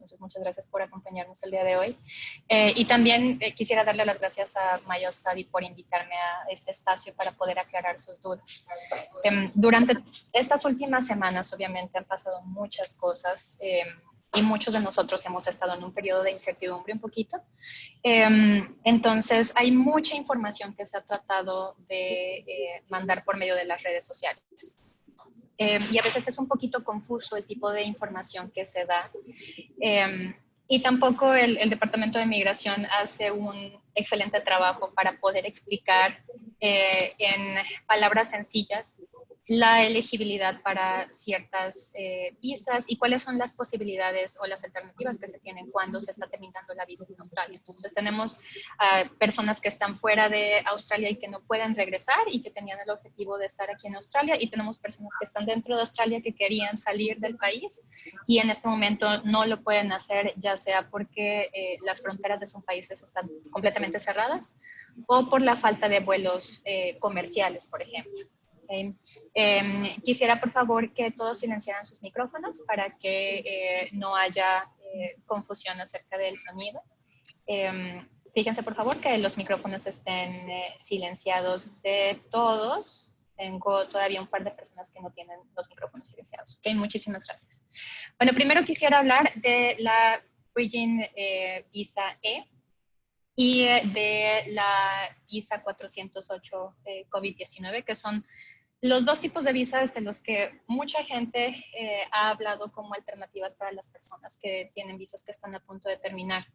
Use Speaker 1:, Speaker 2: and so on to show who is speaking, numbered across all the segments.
Speaker 1: Entonces, muchas gracias por acompañarnos el día de hoy. Y también quisiera darle las gracias a MyOStudy por invitarme a este espacio para poder aclarar sus dudas. Durante estas últimas semanas, obviamente, han pasado muchas cosas y muchos de nosotros hemos estado en un periodo de incertidumbre un poquito. Entonces, hay mucha información que se ha tratado de mandar por medio de las redes sociales. Y a veces es un poquito confuso el tipo de información que se da. Y tampoco el Departamento de Migración hace un excelente trabajo para poder explicar en palabras sencillas la elegibilidad para ciertas visas y cuáles son las posibilidades o las alternativas que se tienen cuando se está terminando la visa en Australia. Entonces tenemos personas que están fuera de Australia y que no pueden regresar y que tenían el objetivo de estar aquí en Australia, y tenemos personas que están dentro de Australia que querían salir del país y en este momento no lo pueden hacer, ya sea porque las fronteras de sus países están completamente cerradas o por la falta de vuelos comerciales, por ejemplo. Quisiera, por favor, que todos silenciaran sus micrófonos para que no haya confusión acerca del sonido. Fíjense, por favor, que los micrófonos estén silenciados de todos. Tengo todavía un par de personas que no tienen los micrófonos silenciados. Okay, muchísimas gracias. Bueno, primero quisiera hablar de la Bridging Visa E y de la visa 408 COVID-19, que son los dos tipos de visas de los que mucha gente ha hablado como alternativas para las personas que tienen visas que están a punto de terminar.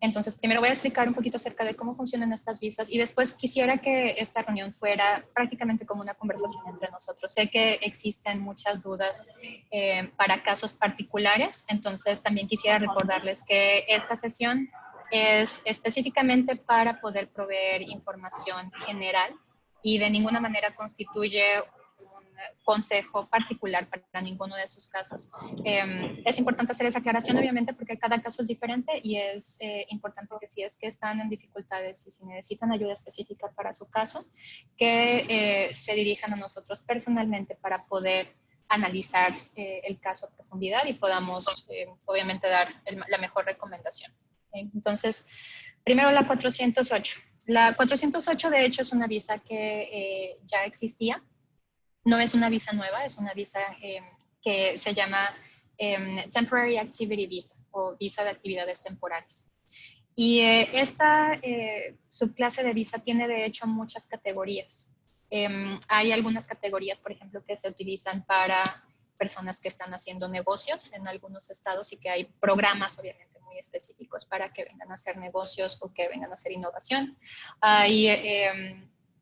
Speaker 1: Entonces, primero voy a explicar un poquito acerca de cómo funcionan estas visas y después quisiera que esta reunión fuera prácticamente como una conversación entre nosotros. Sé que existen muchas dudas para casos particulares, entonces también quisiera recordarles que esta sesión es específicamente para poder proveer información general y de ninguna manera constituye un consejo particular para ninguno de sus casos. Es importante hacer esa aclaración, obviamente, porque cada caso es diferente y es importante que si es que están en dificultades y si necesitan ayuda específica para su caso, que se dirijan a nosotros personalmente para poder analizar el caso a profundidad y podamos, obviamente, dar la mejor recomendación. Entonces, primero la 408. La 408, de hecho, es una visa que ya existía. No es una visa nueva, es una visa que se llama Temporary Activity Visa o visa de actividades temporales. Y esta subclase de visa tiene, de hecho, muchas categorías. Hay algunas categorías, por ejemplo, que se utilizan para personas que están haciendo negocios en algunos estados y que hay programas, obviamente, muy específicos para que vengan a hacer negocios o que vengan a hacer innovación. Hay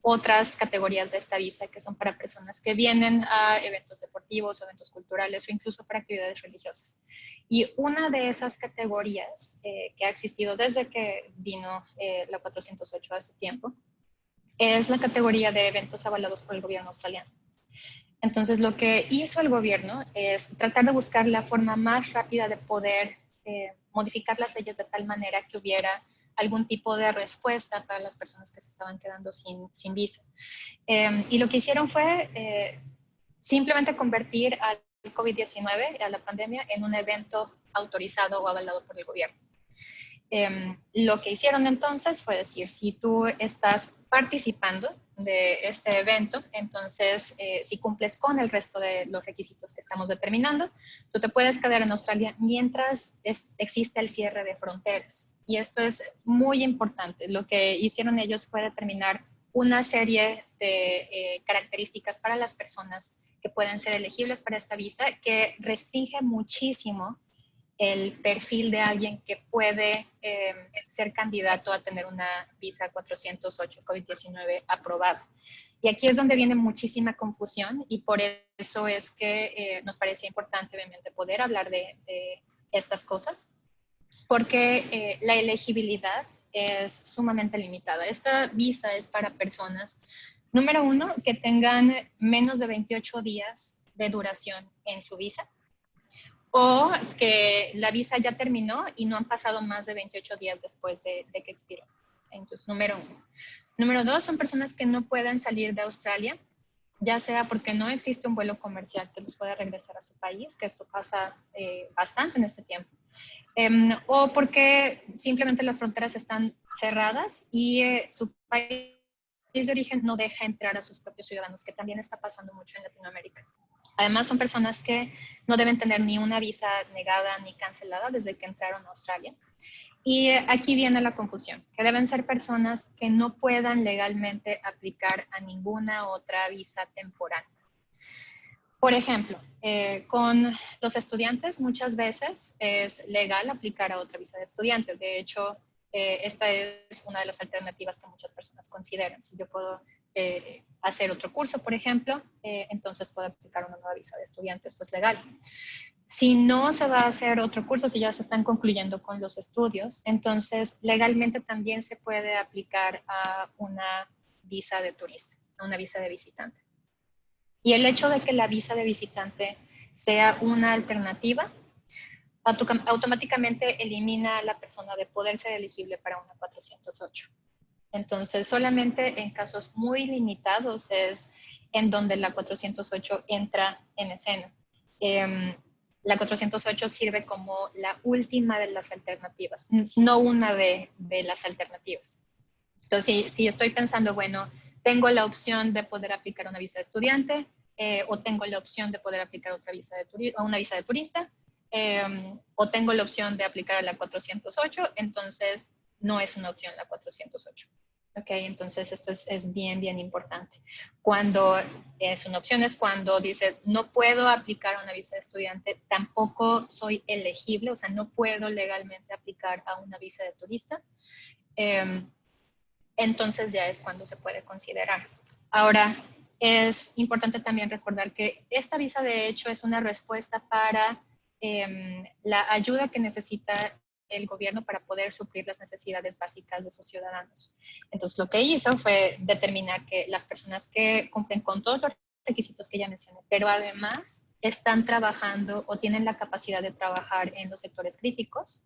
Speaker 1: otras categorías de esta visa que son para personas que vienen a eventos deportivos o eventos culturales o incluso para actividades religiosas. Y una de esas categorías que ha existido desde que vino la 408 hace tiempo es la categoría de eventos avalados por el gobierno australiano. Entonces, lo que hizo el gobierno es tratar de buscar la forma más rápida de poder modificar las leyes de tal manera que hubiera algún tipo de respuesta para las personas que se estaban quedando sin visa. Y lo que hicieron fue simplemente convertir al COVID-19, a la pandemia, en un evento autorizado o avalado por el gobierno. Lo que hicieron entonces fue decir, si tú estás participando de este evento, entonces si cumples con el resto de los requisitos que estamos determinando, tú te puedes quedar en Australia mientras existe el cierre de fronteras. Y esto es muy importante. Lo que hicieron ellos fue determinar una serie de características para las personas que pueden ser elegibles para esta visa que restringe muchísimo el perfil de alguien que puede ser candidato a tener una visa 408 COVID-19 aprobada. Y aquí es donde viene muchísima confusión y por eso es que nos parece importante, obviamente, poder hablar de estas cosas, porque la elegibilidad es sumamente limitada. Esta visa es para personas, número uno, que tengan menos de 28 días de duración en su visa, o que la visa ya terminó y no han pasado más de 28 días después de que expiró. Entonces, número uno. Número dos, son personas que no pueden salir de Australia, ya sea porque no existe un vuelo comercial que los pueda regresar a su país, que esto pasa bastante en este tiempo, o porque simplemente las fronteras están cerradas y su país de origen no deja entrar a sus propios ciudadanos, que también está pasando mucho en Latinoamérica. Además, son personas que no deben tener ni una visa negada ni cancelada desde que entraron a Australia. Y aquí viene la confusión, que deben ser personas que no puedan legalmente aplicar a ninguna otra visa temporal. Por ejemplo, con los estudiantes muchas veces es legal aplicar a otra visa de estudiante. De hecho, esta es una de las alternativas que muchas personas consideran. Si yo puedo hacer otro curso, por ejemplo, entonces puedo aplicar una nueva visa de estudiante. Esto es legal. Si no se va a hacer otro curso, si ya se están concluyendo con los estudios, entonces legalmente también se puede aplicar a una visa de turista, a una visa de visitante. Y el hecho de que la visa de visitante sea una alternativa, automáticamente elimina a la persona de poder ser elegible para una 408. Entonces, solamente en casos muy limitados es en donde la 408 entra en escena. La 408 sirve como la última de las alternativas, no una de las alternativas. Entonces, si estoy pensando, bueno, tengo la opción de poder aplicar una visa de estudiante o tengo la opción de poder aplicar otra visa de una visa de turista o tengo la opción de aplicar a la 408, entonces no es una opción la 408. Ok, entonces esto es bien, bien importante. Cuando es una opción es cuando dice no puedo aplicar a una visa de estudiante, tampoco soy elegible, o sea, no puedo legalmente aplicar a una visa de turista. Entonces ya es cuando se puede considerar. Ahora, es importante también recordar que esta visa de hecho es una respuesta para la ayuda que necesita el gobierno para poder suplir las necesidades básicas de sus ciudadanos. Entonces, lo que hizo fue determinar que las personas que cumplen con todos los requisitos que ya mencioné, pero además están trabajando o tienen la capacidad de trabajar en los sectores críticos,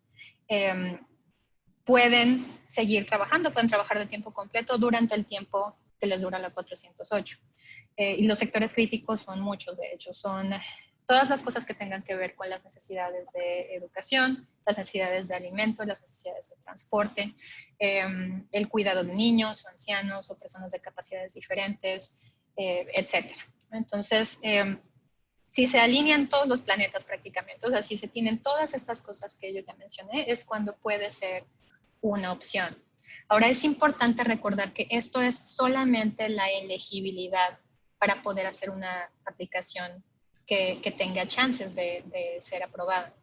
Speaker 1: pueden seguir trabajando, pueden trabajar de tiempo completo durante el tiempo que les dura la 408. Y los sectores críticos son muchos, de hecho, son todas las cosas que tengan que ver con las necesidades de educación, las necesidades de alimentos, las necesidades de transporte, el cuidado de niños o ancianos o personas de capacidades diferentes, etc. Entonces, si se alinean todos los planetas prácticamente, o sea, si se tienen todas estas cosas que yo ya mencioné, es cuando puede ser una opción. Ahora es importante recordar que esto es solamente la elegibilidad para poder hacer una aplicación que tenga chances de ser aprobada.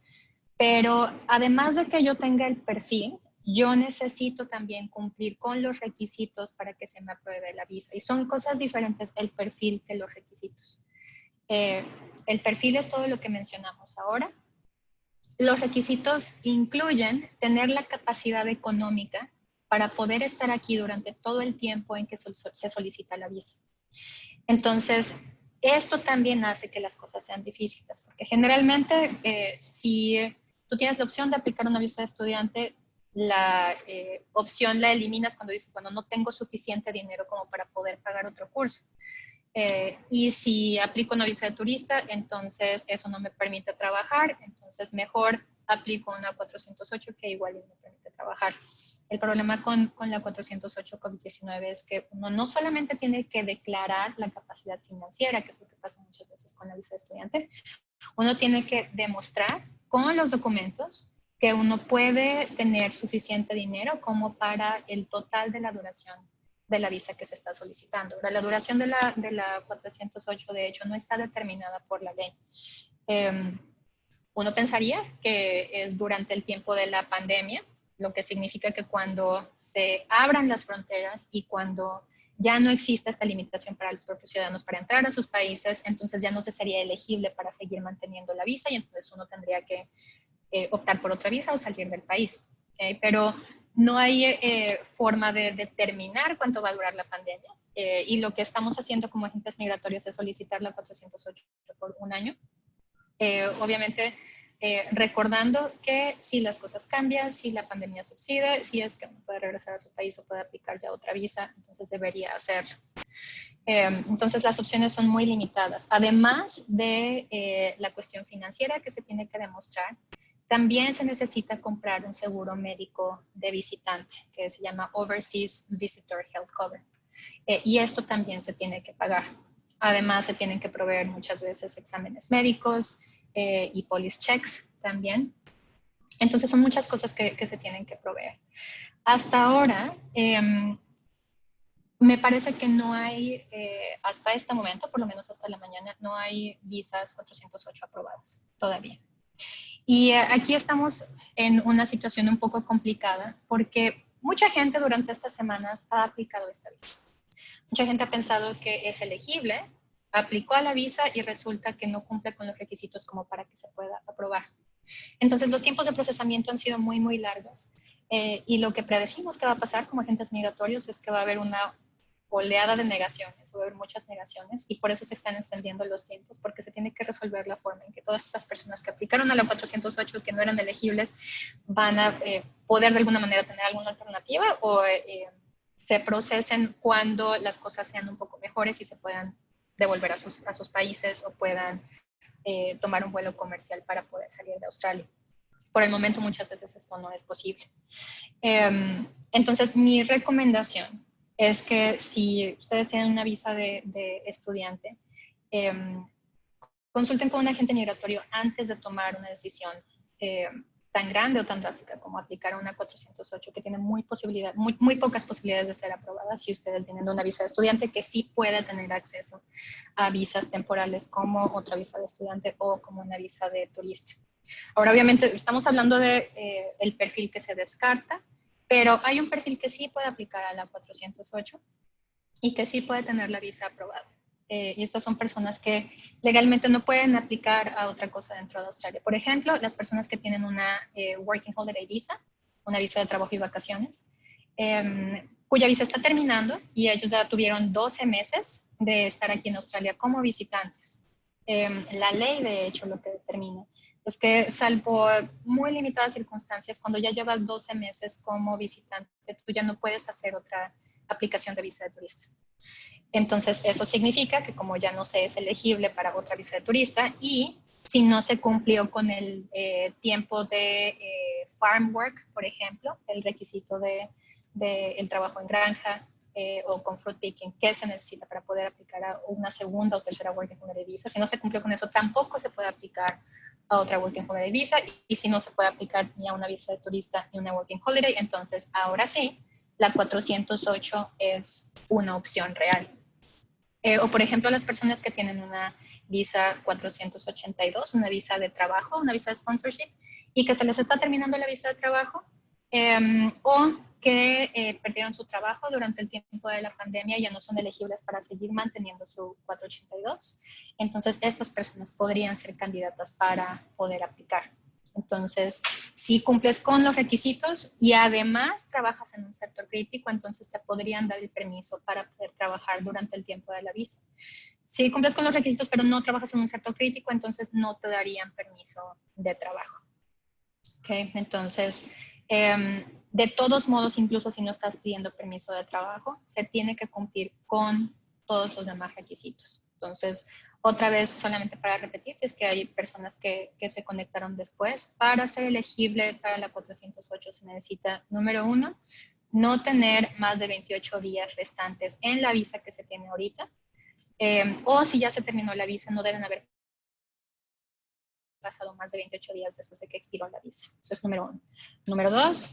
Speaker 1: Pero además de que yo tenga el perfil, yo necesito también cumplir con los requisitos para que se me apruebe la visa. Y son cosas diferentes el perfil que los requisitos. El perfil es todo lo que mencionamos ahora. Los requisitos incluyen tener la capacidad económica para poder estar aquí durante todo el tiempo en que se solicita la visa. Entonces, esto también hace que las cosas sean difíciles, porque generalmente si tú tienes la opción de aplicar una visa de estudiante, la opción la eliminas cuando dices, bueno, no tengo suficiente dinero como para poder pagar otro curso. Y si aplico una visa de turista, entonces eso no me permite trabajar, entonces mejor aplico una 408 que igual me permite trabajar. El problema con la 408 COVID-19 es que uno no solamente tiene que declarar la capacidad financiera, que es lo que pasa muchas veces con la visa de estudiante, uno tiene que demostrar con los documentos que uno puede tener suficiente dinero como para el total de la duración de la visa que se está solicitando. Ahora, la duración de la 408, de hecho, no está determinada por la ley. Uno pensaría que es durante el tiempo de la pandemia, lo que significa que cuando se abran las fronteras y cuando ya no exista esta limitación para los propios ciudadanos para entrar a sus países, entonces ya no se sería elegible para seguir manteniendo la visa y entonces uno tendría que optar por otra visa o salir del país. ¿Okay? Pero no hay forma de determinar cuánto va a durar la pandemia y lo que estamos haciendo como agentes migratorios es solicitar la 408 por un año. Obviamente, recordando que si las cosas cambian, si la pandemia subside, si es que uno puede regresar a su país o puede aplicar ya otra visa, entonces debería hacerlo. Entonces las opciones son muy limitadas. Además de la cuestión financiera que se tiene que demostrar, también se necesita comprar un seguro médico de visitante que se llama Overseas Visitor Health Cover. Y esto también se tiene que pagar. Además, se tienen que proveer muchas veces exámenes médicos y police checks también. Entonces, son muchas cosas que se tienen que proveer. Hasta ahora, me parece que no hay, hasta este momento, por lo menos hasta la mañana, no hay visas 408 aprobadas todavía. Y aquí estamos en una situación un poco complicada porque mucha gente durante estas semanas ha aplicado esta visa. Mucha gente ha pensado que es elegible, aplicó a la visa y resulta que no cumple con los requisitos como para que se pueda aprobar. Entonces, los tiempos de procesamiento han sido muy, muy largos. Y lo que predecimos que va a pasar como agentes migratorios es que va a haber una oleada de negaciones, va a haber muchas negaciones y por eso se están extendiendo los tiempos, porque se tiene que resolver la forma en que todas estas personas que aplicaron a la 408 que no eran elegibles van a poder de alguna manera tener alguna alternativa o se procesen cuando las cosas sean un poco mejores y se puedan devolver a sus países o puedan tomar un vuelo comercial para poder salir de Australia. Por el momento muchas veces esto no es posible. Entonces mi recomendación es que si ustedes tienen una visa de estudiante, consulten con un agente migratorio antes de tomar una decisión tan grande o tan drástica como aplicar a una 408 que tiene muy pocas posibilidades de ser aprobada si ustedes vienen de una visa de estudiante que sí puede tener acceso a visas temporales como otra visa de estudiante o como una visa de turista. Ahora, obviamente, estamos hablando de el perfil que se descarta, pero hay un perfil que sí puede aplicar a la 408 y que sí puede tener la visa aprobada. Y estas son personas que legalmente no pueden aplicar a otra cosa dentro de Australia. Por ejemplo, las personas que tienen una Working Holiday Visa, una visa de trabajo y vacaciones, cuya visa está terminando y ellos ya tuvieron 12 meses de estar aquí en Australia como visitantes. La ley, de hecho, lo que determina es que, salvo muy limitadas circunstancias, cuando ya llevas 12 meses como visitante, tú ya no puedes hacer otra aplicación de visa de turista. Entonces, eso significa que como ya no se es elegible para otra visa de turista y si no se cumplió con el tiempo de farm work, por ejemplo, el requisito de el trabajo en granja o con fruit picking, que se necesita para poder aplicar a una segunda o tercera Working Holiday Visa. Si no se cumplió con eso, tampoco se puede aplicar a otra Working Holiday Visa y si no se puede aplicar ni a una visa de turista ni a una Working Holiday, entonces ahora sí, la 408 es una opción real. O por ejemplo, las personas que tienen una visa 482, una visa de trabajo, una visa de sponsorship, y que se les está terminando la visa de trabajo, o que perdieron su trabajo durante el tiempo de la pandemia y ya no son elegibles para seguir manteniendo su 482. Entonces, estas personas podrían ser candidatas para poder aplicar. Entonces, si cumples con los requisitos y además trabajas en un sector crítico, entonces te podrían dar el permiso para poder trabajar durante el tiempo de la visa. Si cumples con los requisitos pero no trabajas en un sector crítico, entonces no te darían permiso de trabajo. ¿Okay? Entonces, de todos modos, incluso si no estás pidiendo permiso de trabajo, se tiene que cumplir con todos los demás requisitos. Entonces, otra vez, solamente para repetir, si es que hay personas que se conectaron después, para ser elegible para la 408 se necesita, número 1, no tener más de 28 días restantes en la visa que se tiene ahorita, o si ya se terminó la visa, no deben haber pasado más de 28 días después de que expiró la visa. Eso es número 1. Número 2,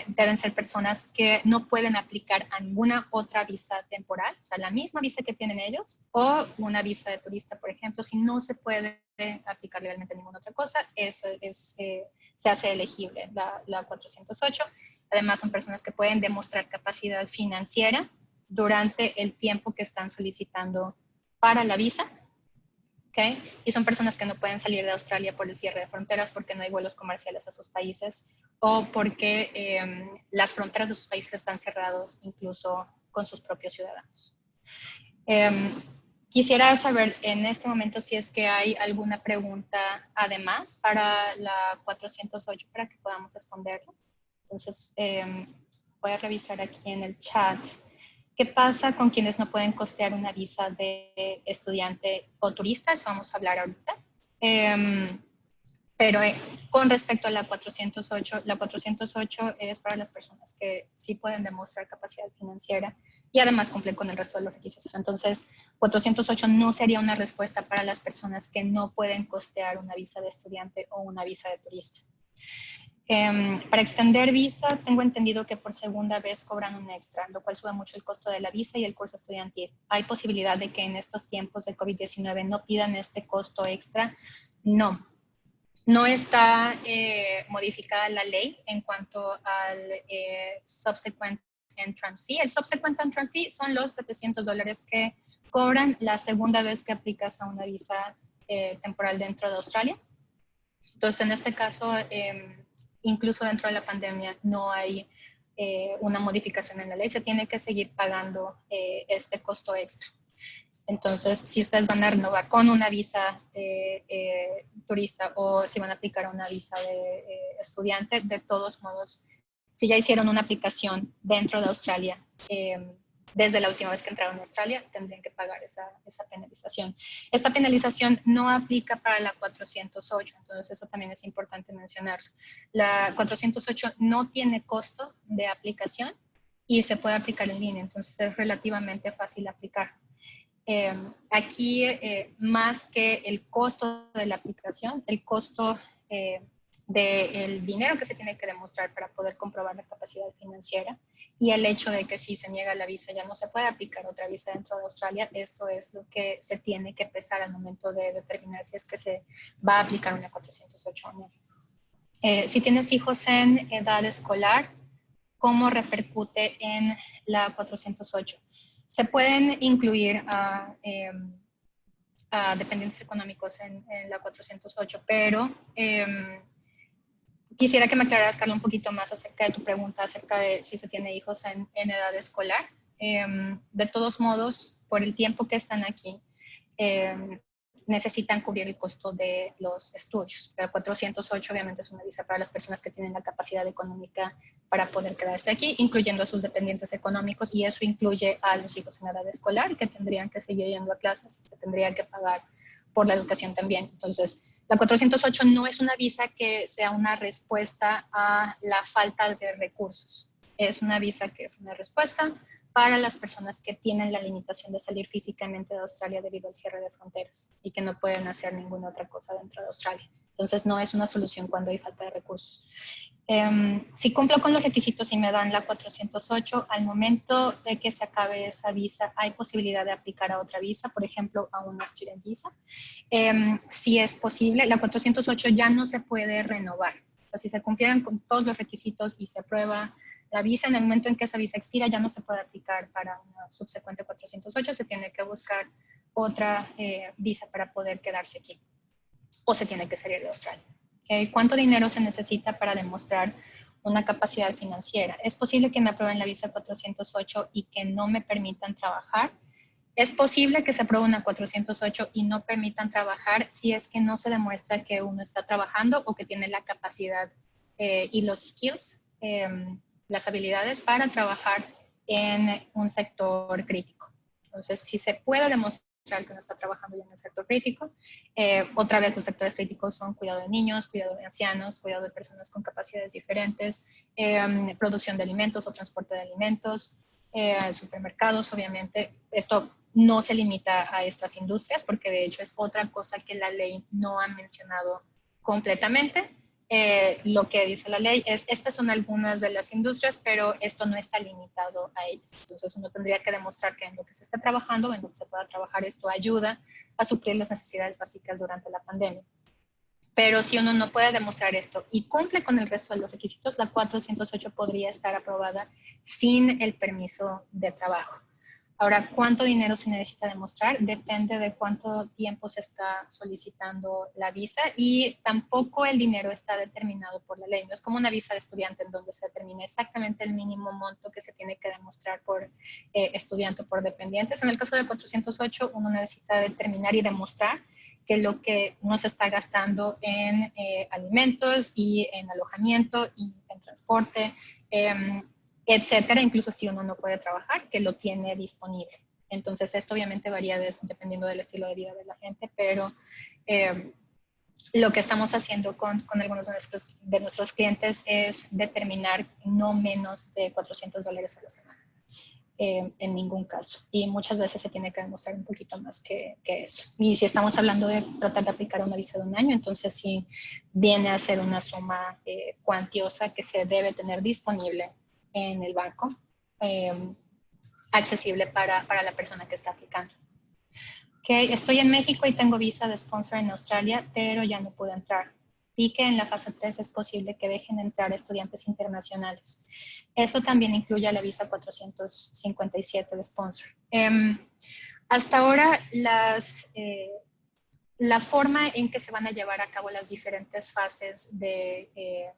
Speaker 1: deben ser personas que no pueden aplicar a ninguna otra visa temporal, o sea, la misma visa que tienen ellos, o una visa de turista, por ejemplo. Si no se puede aplicar legalmente a ninguna otra cosa, eso se hace elegible, la 408. Además, son personas que pueden demostrar capacidad financiera durante el tiempo que están solicitando para la visa. ¿Okay? Y son personas que no pueden salir de Australia por el cierre de fronteras porque no hay vuelos comerciales a sus países o porque las fronteras de sus países están cerrados incluso con sus propios ciudadanos. Quisiera saber en este momento si es que hay alguna pregunta además para la 408 para que podamos responderla. Entonces, voy a revisar aquí en el chat. ¿Qué pasa con quienes no pueden costear una visa de estudiante o turista? Eso vamos a hablar ahorita. Pero Con respecto a la 408 es para las personas que sí pueden demostrar capacidad financiera y además cumplen con el resto de los requisitos. Entonces, 408 no sería una respuesta para las personas que no pueden costear una visa de estudiante o una visa de turista. Para extender visa, tengo entendido que por segunda vez cobran un extra, lo cual sube mucho el costo de la visa y el curso estudiantil. ¿Hay posibilidad de que en estos tiempos de COVID-19 no pidan este costo extra? No. No está modificada la ley en cuanto al subsequent entrant fee. El subsequent entrant fee son los $700 que cobran la segunda vez que aplicas a una visa temporal dentro de Australia. Entonces, en este caso, incluso dentro de la pandemia, no hay una modificación en la ley. Se tiene que seguir pagando este costo extra. Entonces, si ustedes van a renovar con una visa de turista o si van a aplicar una visa de estudiante, de todos modos, si ya hicieron una aplicación dentro de Australia, desde la última vez que entraron a Australia, tendrían que pagar esa penalización. Esta penalización no aplica para la 408, entonces eso también es importante mencionar. La 408 no tiene costo de aplicación y se puede aplicar en línea, entonces es relativamente fácil aplicar. Aquí, más que el costo de la aplicación, el costo del dinero que se tiene que demostrar para poder comprobar la capacidad financiera y el hecho de que si se niega la visa ya no se puede aplicar otra visa dentro de Australia, esto es lo que se tiene que pesar al momento de determinar si es que se va a aplicar una 408 o no. Si tienes hijos en edad escolar, ¿cómo repercute en la 408? Se pueden incluir a dependientes económicos en la 408, pero quisiera que me aclararas, Carla, un poquito más acerca de tu pregunta acerca de si se tiene hijos en edad escolar. De todos modos, por el tiempo que están aquí, necesitan cubrir el costo de los estudios. La 408 obviamente es una visa para las personas que tienen la capacidad económica para poder quedarse aquí, incluyendo a sus dependientes económicos, y eso incluye a los hijos en edad escolar que tendrían que seguir yendo a clases, que tendrían que pagar por la educación también. Entonces, la 408 no es una visa que sea una respuesta a la falta de recursos. Es una visa que es una respuesta para las personas que tienen la limitación de salir físicamente de Australia debido al cierre de fronteras y que no pueden hacer ninguna otra cosa dentro de Australia. Entonces, no es una solución cuando hay falta de recursos. Si cumplo con los requisitos y me dan la 408, al momento de que se acabe esa visa, hay posibilidad de aplicar a otra visa, por ejemplo, a una student visa. Si es posible, la 408 ya no se puede renovar. O sea, si se cumplieran con todos los requisitos y se aprueba la visa, en el momento en que esa visa expira ya no se puede aplicar para una subsecuente 408, se tiene que buscar otra visa para poder quedarse aquí o se tiene que salir de Australia. ¿Cuánto dinero se necesita para demostrar una capacidad financiera? Es posible que me aprueben la visa 408 y que no me permitan trabajar. Es posible que se apruebe una 408 y no permitan trabajar si es que no se demuestra que uno está trabajando o que tiene la capacidad y los skills, las habilidades para trabajar en un sector crítico. Entonces, si se puede demostrar que uno está trabajando ya en el sector crítico, otra vez los sectores críticos son cuidado de niños, cuidado de ancianos, cuidado de personas con capacidades diferentes, producción de alimentos o transporte de alimentos, supermercados, obviamente. Esto no se limita a estas industrias porque de hecho es otra cosa que la ley no ha mencionado completamente. Lo que dice la ley es, estas son algunas de las industrias, pero esto no está limitado a ellas. Entonces uno tendría que demostrar que en lo que se está trabajando, en lo que se pueda trabajar, esto ayuda a suplir las necesidades básicas durante la pandemia. Pero si uno no puede demostrar esto y cumple con el resto de los requisitos, la 408 podría estar aprobada sin el permiso de trabajo. Ahora, ¿cuánto dinero se necesita demostrar? Depende de cuánto tiempo se está solicitando la visa y tampoco el dinero está determinado por la ley. No es como una visa de estudiante en donde se determina exactamente el mínimo monto que se tiene que demostrar por estudiante o por dependientes. En el caso de 408, uno necesita determinar y demostrar que lo que uno se está gastando en alimentos y en alojamiento y en transporte, etcétera, incluso si uno no puede trabajar, que lo tiene disponible. Entonces, esto obviamente varía dependiendo del estilo de vida de la gente, pero lo que estamos haciendo con algunos de nuestros clientes es determinar no menos de $400 a la semana. En ningún caso. Y muchas veces se tiene que demostrar un poquito más que eso. Y si estamos hablando de tratar de aplicar una visa de un año, entonces sí viene a ser una suma cuantiosa que se debe tener disponible en el banco, accesible para la persona que está aplicando. Okay, estoy en México y tengo visa de sponsor en Australia, pero ya no puedo entrar. Y que en la fase 3 es posible que dejen entrar estudiantes internacionales. Eso también incluye a la visa 457 de sponsor. Hasta ahora, la forma en que se van a llevar a cabo las diferentes fases de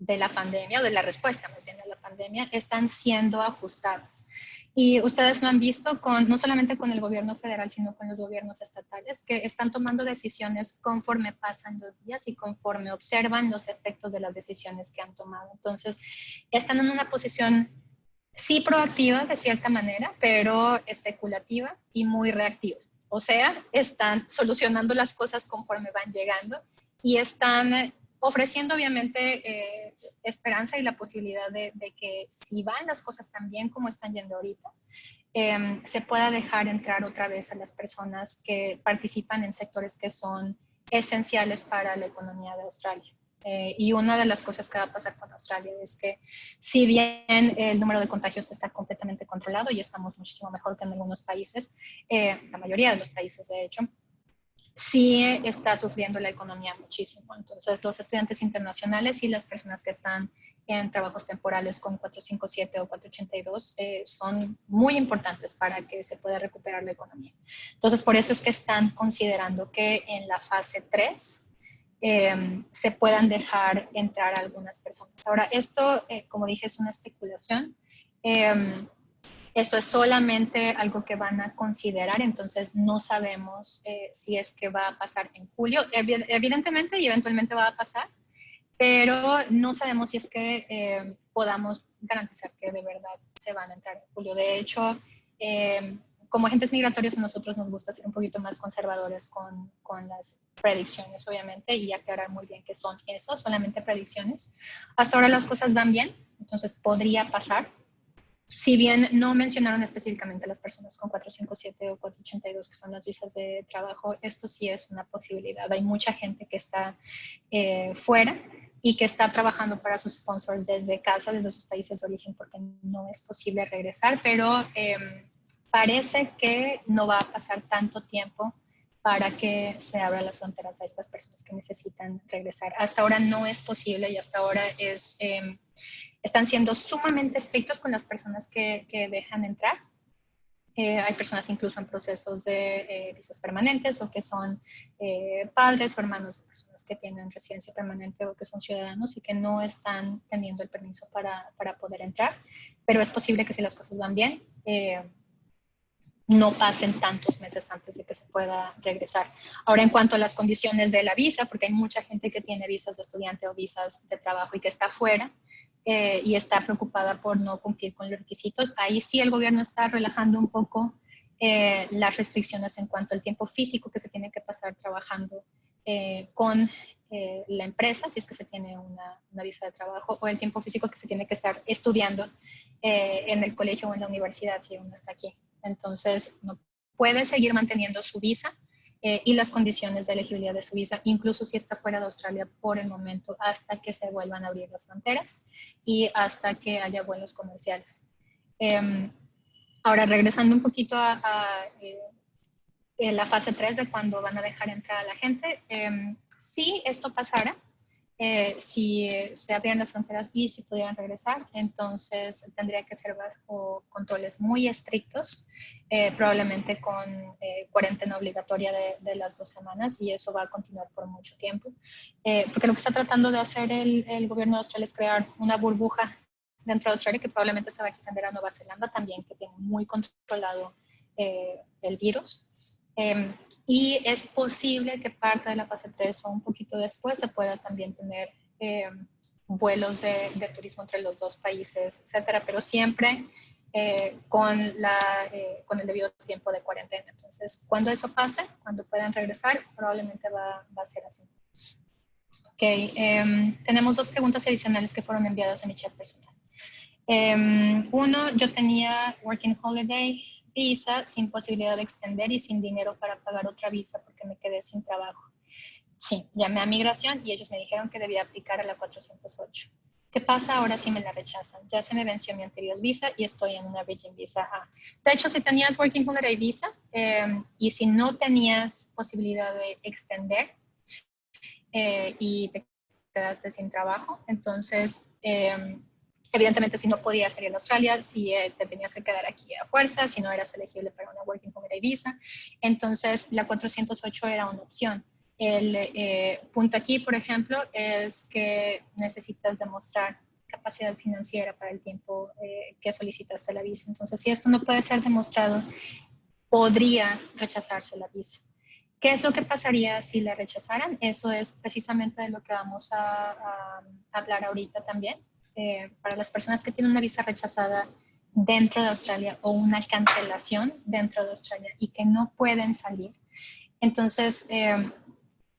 Speaker 1: la pandemia, o de la respuesta más bien a la pandemia, están siendo ajustadas. Y ustedes lo han visto no solamente con el gobierno federal, sino con los gobiernos estatales, que están tomando decisiones conforme pasan los días y conforme observan los efectos de las decisiones que han tomado. Entonces, están en una posición sí proactiva de cierta manera, pero especulativa y muy reactiva. O sea, están solucionando las cosas conforme van llegando y están ofreciendo obviamente esperanza y la posibilidad de que si van las cosas tan bien como están yendo ahorita, se pueda dejar entrar otra vez a las personas que participan en sectores que son esenciales para la economía de Australia. Y una de las cosas que va a pasar con Australia es que si bien el número de contagios está completamente controlado y estamos muchísimo mejor que en algunos países, la mayoría de los países de hecho, sí está sufriendo la economía muchísimo. Entonces, los estudiantes internacionales y las personas que están en trabajos temporales con 457 o 482 son muy importantes para que se pueda recuperar la economía. Entonces, por eso es que están considerando que en la fase 3 se puedan dejar entrar a algunas personas. Ahora, esto, como dije, es una especulación. Esto es solamente algo que van a considerar, entonces no sabemos si es que va a pasar en julio. Evidentemente y eventualmente va a pasar, pero no sabemos si es que podamos garantizar que de verdad se van a entrar en julio. De hecho, como agentes migratorios a nosotros nos gusta ser un poquito más conservadores con las predicciones, obviamente, y aclarar muy bien que son eso, solamente predicciones. Hasta ahora las cosas van bien, entonces podría pasar. Si bien no mencionaron específicamente a las personas con 457 o 482, que son las visas de trabajo, esto sí es una posibilidad. Hay mucha gente que está fuera y que está trabajando para sus sponsors desde casa, desde sus países de origen, porque no es posible regresar, pero parece que no va a pasar tanto tiempo para que se abran las fronteras a estas personas que necesitan regresar. Hasta ahora no es posible y hasta ahora están siendo sumamente estrictos con las personas que dejan entrar. Hay personas incluso en procesos de visas permanentes o que son padres o hermanos de personas que tienen residencia permanente o que son ciudadanos y que no están teniendo el permiso para poder entrar. Pero es posible que si las cosas van bien, no pasen tantos meses antes de que se pueda regresar. Ahora, en cuanto a las condiciones de la visa, porque hay mucha gente que tiene visas de estudiante o visas de trabajo y que está fuera y está preocupada por no cumplir con los requisitos, ahí sí el gobierno está relajando un poco las restricciones en cuanto al tiempo físico que se tiene que pasar trabajando con la empresa, si es que se tiene una visa de trabajo, o el tiempo físico que se tiene que estar estudiando en el colegio o en la universidad si uno está aquí. Entonces, no puede seguir manteniendo su visa y las condiciones de elegibilidad de su visa, incluso si está fuera de Australia por el momento, hasta que se vuelvan a abrir las fronteras y hasta que haya vuelos comerciales. Ahora, regresando un poquito a la fase 3 de cuando van a dejar entrar a la gente, si esto pasara, si se abrieran las fronteras y si pudieran regresar, entonces tendría que ser bajo controles muy estrictos, probablemente con cuarentena obligatoria de las 2 semanas, y eso va a continuar por mucho tiempo, porque lo que está tratando de hacer el gobierno de Australia es crear una burbuja dentro de Australia que probablemente se va a extender a Nueva Zelanda también, que tiene muy controlado el virus. Y es posible que parte de la fase 3 o un poquito después se pueda también tener vuelos de turismo entre los dos países, etcétera, pero siempre con el debido tiempo de cuarentena. Entonces, cuando eso pase, cuando puedan regresar, probablemente va a ser así. Ok, tenemos 2 preguntas adicionales que fueron enviadas a mi chat personal. Uno, yo tenía Working Holiday visa sin posibilidad de extender y sin dinero para pagar otra visa porque me quedé sin trabajo. Sí, llamé a migración y ellos me dijeron que debía aplicar a la 408. ¿Qué pasa ahora si me la rechazan? Ya se me venció mi anterior visa y estoy en una Bridging Visa A. De hecho, si tenías Working Holiday Visa y si no tenías posibilidad de extender y te quedaste sin trabajo, entonces evidentemente si no podías salir a Australia, si te tenías que quedar aquí a fuerza, si no eras elegible para una Working Holiday Visa, entonces la 408 era una opción. El punto aquí, por ejemplo, es que necesitas demostrar capacidad financiera para el tiempo que solicitaste la visa. Entonces, si esto no puede ser demostrado, podría rechazarse la visa. ¿Qué es lo que pasaría si la rechazaran? Eso es precisamente de lo que vamos a hablar ahorita también. Para las personas que tienen una visa rechazada dentro de Australia o una cancelación dentro de Australia y que no pueden salir, entonces,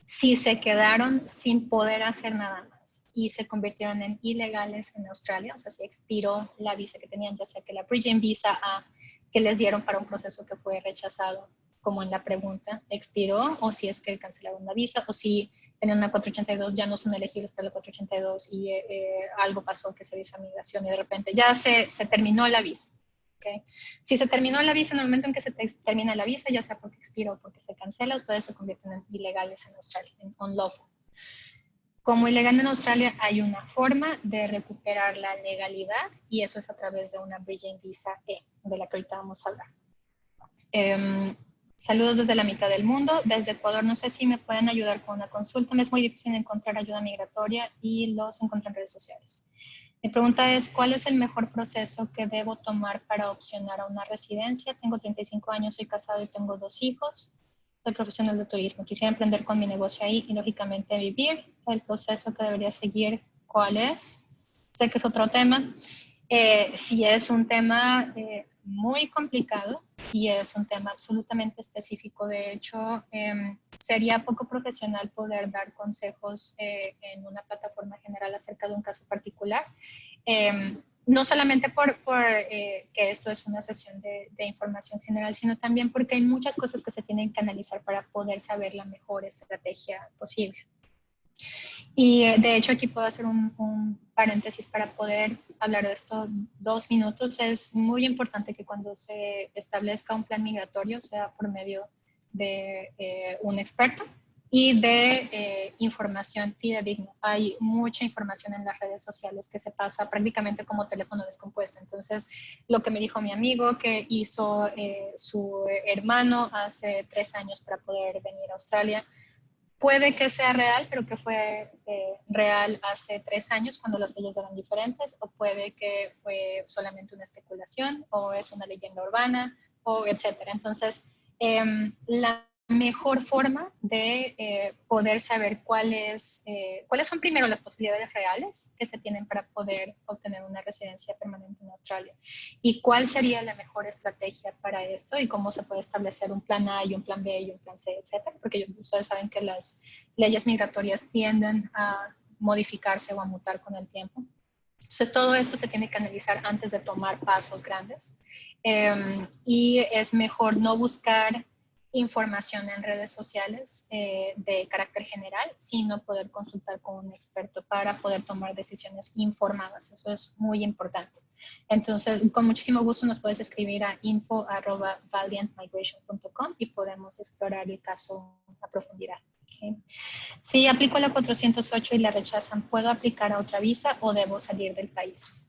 Speaker 1: si se quedaron sin poder hacer nada más y se convirtieron en ilegales en Australia, o sea, si expiró la visa que tenían, ya sea que la Bridging Visa A que les dieron para un proceso que fue rechazado, como en la pregunta, expiró, o si es que cancelaron la visa, o si tenían una 482, ya no son elegibles para la 482 y algo pasó que se hizo a migración y de repente ya se terminó la visa. Okay. Si se terminó la visa, en el momento en que se termina la visa, ya sea porque expira o porque se cancela, ustedes se convierten en ilegales en Australia, en unlawful. Como ilegal en Australia, hay una forma de recuperar la legalidad y eso es a través de una Bridging Visa E, de la que ahorita vamos a hablar. Saludos desde la mitad del mundo. Desde Ecuador, no sé si me pueden ayudar con una consulta. Me es muy difícil encontrar ayuda migratoria y los encuentro en redes sociales. Mi pregunta es, ¿cuál es el mejor proceso que debo tomar para opcionar a una residencia? Tengo 35 años, soy casado y tengo 2 hijos. Soy profesional de turismo. Quisiera emprender con mi negocio ahí y, lógicamente, vivir. El proceso que debería seguir, ¿cuál es? Sé que es otro tema. Sí es un tema muy complicado y es un tema absolutamente específico. De hecho, sería poco profesional poder dar consejos en una plataforma general acerca de un caso particular. No solamente por que esto es una sesión de información general, sino también porque hay muchas cosas que se tienen que analizar para poder saber la mejor estrategia posible. Y de hecho aquí puedo hacer un paréntesis para poder hablar de esto 2 minutos. Es muy importante que cuando se establezca un plan migratorio sea por medio de un experto y de información fidedigna. Hay mucha información en las redes sociales que se pasa prácticamente como teléfono descompuesto. Entonces, lo que me dijo mi amigo que hizo su hermano hace 3 años para poder venir a Australia, puede que sea real, pero que fue real hace 3 años cuando las leyes eran diferentes, o puede que fue solamente una especulación, o es una leyenda urbana, o etcétera. Entonces, la mejor forma de poder saber cuáles son primero las posibilidades reales que se tienen para poder obtener una residencia permanente en Australia y cuál sería la mejor estrategia para esto y cómo se puede establecer un plan A y un plan B y un plan C, etcétera, porque ustedes saben que las leyes migratorias tienden a modificarse o a mutar con el tiempo. Entonces, todo esto se tiene que analizar antes de tomar pasos grandes y es mejor no buscar información en redes sociales de carácter general, sino poder consultar con un experto para poder tomar decisiones informadas. Eso es muy importante. Entonces, con muchísimo gusto nos puedes escribir a info@valiantmigration.com y podemos explorar el caso a profundidad. Okay. Si aplico la 408 y la rechazan, ¿puedo aplicar a otra visa o debo salir del país?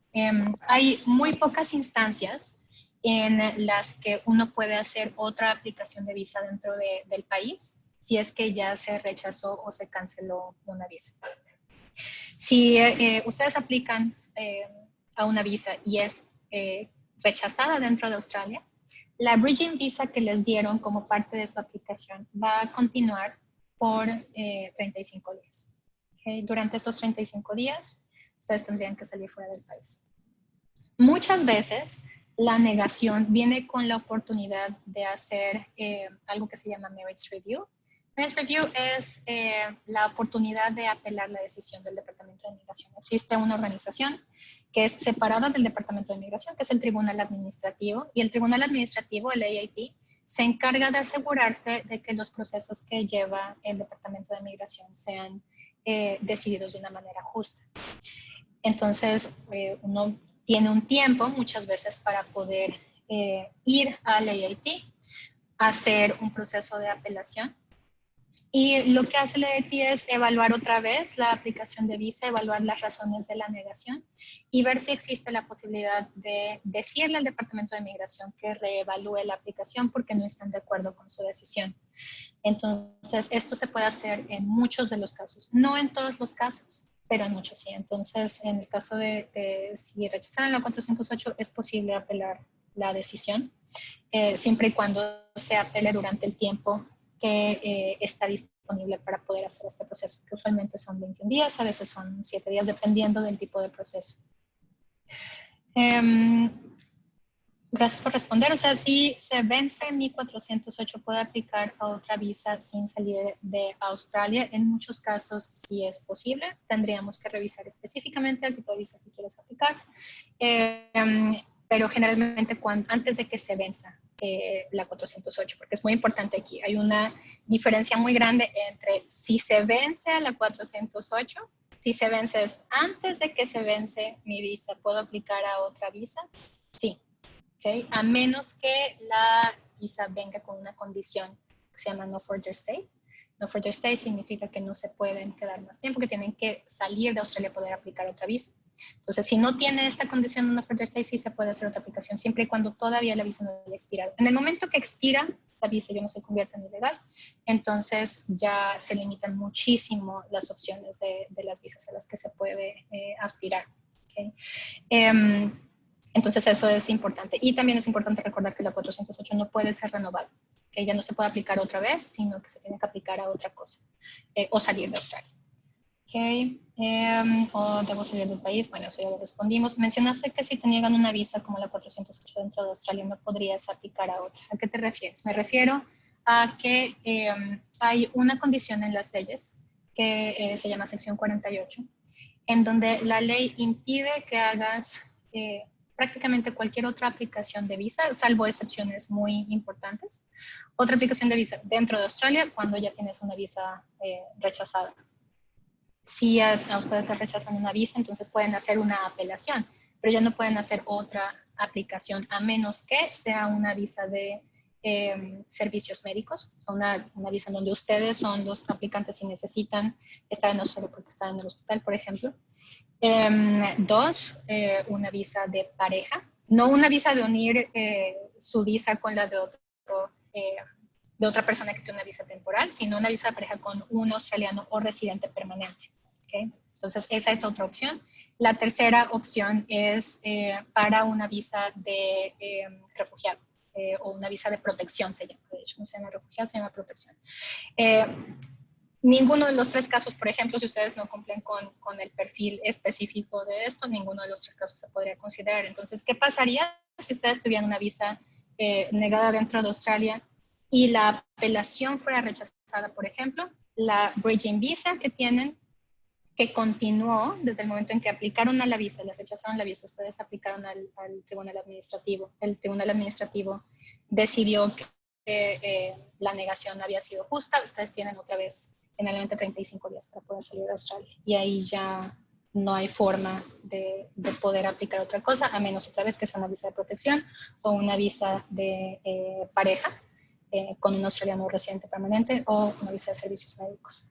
Speaker 1: Hay muy pocas instancias en las que uno puede hacer otra aplicación de visa dentro del país si es que ya se rechazó o se canceló una visa. Si ustedes aplican a una visa y es rechazada dentro de Australia, la Bridging Visa que les dieron como parte de su aplicación va a continuar por 35 días. ¿Okay? Durante estos 35 días, ustedes tendrían que salir fuera del país. Muchas veces La negación viene con la oportunidad de hacer algo que se llama Merits Review. Merits Review es la oportunidad de apelar la decisión del Departamento de Migración. Existe una organización que es separada del Departamento de Migración, que es el Tribunal Administrativo, y el Tribunal Administrativo, el AIT, se encarga de asegurarse de que los procesos que lleva el Departamento de Migración sean decididos de una manera justa. Entonces, uno tiene un tiempo muchas veces para poder ir al AIT, hacer un proceso de apelación. Y lo que hace el AIT es evaluar otra vez la aplicación de visa, evaluar las razones de la negación y ver si existe la posibilidad de decirle al Departamento de Migración que reevalúe la aplicación porque no están de acuerdo con su decisión. Entonces, esto se puede hacer en muchos de los casos, no en todos los casos, pero en muchos sí. Entonces, en el caso de si rechazaran la 408, es posible apelar la decisión, siempre y cuando se apele durante el tiempo que está disponible para poder hacer este proceso, que usualmente son 21 días, a veces son 7 días, dependiendo del tipo de proceso. Gracias por responder. O sea, si se vence mi 408, ¿puedo aplicar a otra visa sin salir de Australia? En muchos casos sí es posible. Tendríamos que revisar específicamente el tipo de visa que quieres aplicar. Pero generalmente antes de que se venza la 408, porque es muy importante aquí. Hay una diferencia muy grande entre si se vence a la 408, si se vence antes de que se vence mi visa, ¿puedo aplicar a otra visa? Sí. Okay. A menos que la visa venga con una condición que se llama no further stay. No further stay significa que no se pueden quedar más tiempo, que tienen que salir de Australia para poder aplicar otra visa. Entonces, si no tiene esta condición de no further stay, sí se puede hacer otra aplicación, siempre y cuando todavía la visa no haya expirado. En el momento que expira la visa ya no se convierte en ilegal, entonces ya se limitan muchísimo las opciones de las visas a las que se puede aspirar. Okay. Entonces eso es importante. Y también es importante recordar que la 408 no puede ser renovada, que ya no se puede aplicar otra vez, sino que se tiene que aplicar a otra cosa, o salir de Australia. Okay. O debo salir del país. Bueno, eso ya lo respondimos. Mencionaste que si te niegan una visa como la 408 dentro de Australia, no podrías aplicar a otra. ¿A qué te refieres? Me refiero a que hay una condición en las leyes que se llama sección 48, en donde la ley impide que hagas prácticamente cualquier otra aplicación de visa, salvo excepciones muy importantes. Otra aplicación de visa dentro de Australia cuando ya tienes una visa rechazada. Si a ustedes les rechazan una visa, entonces pueden hacer una apelación, pero ya no pueden hacer otra aplicación a menos que sea una visa de servicios médicos, una visa en donde ustedes son los aplicantes y necesitan estar en Australia porque están en el hospital, por ejemplo. Dos, una visa de pareja, no una visa de unir su visa con la de otra persona que tiene una visa temporal, sino una visa de pareja con un australiano o residente permanente. ¿Okay? Entonces, esa es otra opción. La tercera opción es para una visa de refugiado o una visa de protección, se llama. De hecho, no se llama refugiado, se llama protección. Ninguno de los tres casos, por ejemplo, si ustedes no cumplen con el perfil específico de esto, ninguno de los tres casos se podría considerar. Entonces, ¿qué pasaría si ustedes tuvieran una visa negada dentro de Australia y la apelación fuera rechazada? Por ejemplo, la Bridging Visa que tienen, que continuó desde el momento en que aplicaron a la visa, les rechazaron la visa, ustedes aplicaron al Tribunal Administrativo. El Tribunal Administrativo decidió que la negación había sido justa, ustedes tienen otra vez generalmente 35 días para poder salir de Australia. Y ahí ya no hay forma de poder aplicar otra cosa, a menos otra vez que sea una visa de protección o una visa de pareja con un australiano residente permanente o una visa de servicios médicos.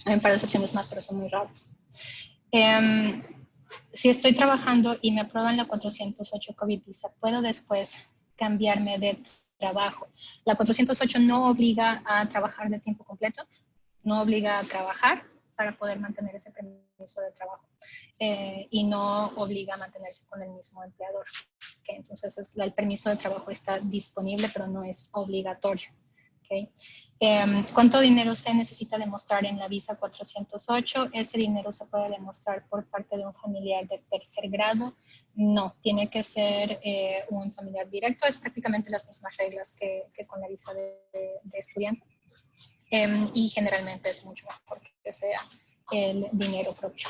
Speaker 1: Hay un par de excepciones más, pero son muy raras. Si estoy trabajando y me aprueban la 408 COVID visa, ¿puedo después cambiarme de trabajo? La 408 no obliga a trabajar de tiempo completo, no obliga a trabajar para poder mantener ese permiso de trabajo y no obliga a mantenerse con el mismo empleador. Okay, entonces el permiso de trabajo está disponible, pero no es obligatorio. Okay. ¿Cuánto dinero se necesita demostrar en la visa 408? Ese dinero se puede demostrar por parte de un familiar de tercer grado. No, tiene que ser un familiar directo. Es prácticamente las mismas reglas que con la visa de estudiante. Y generalmente es mucho mejor que sea el dinero propio.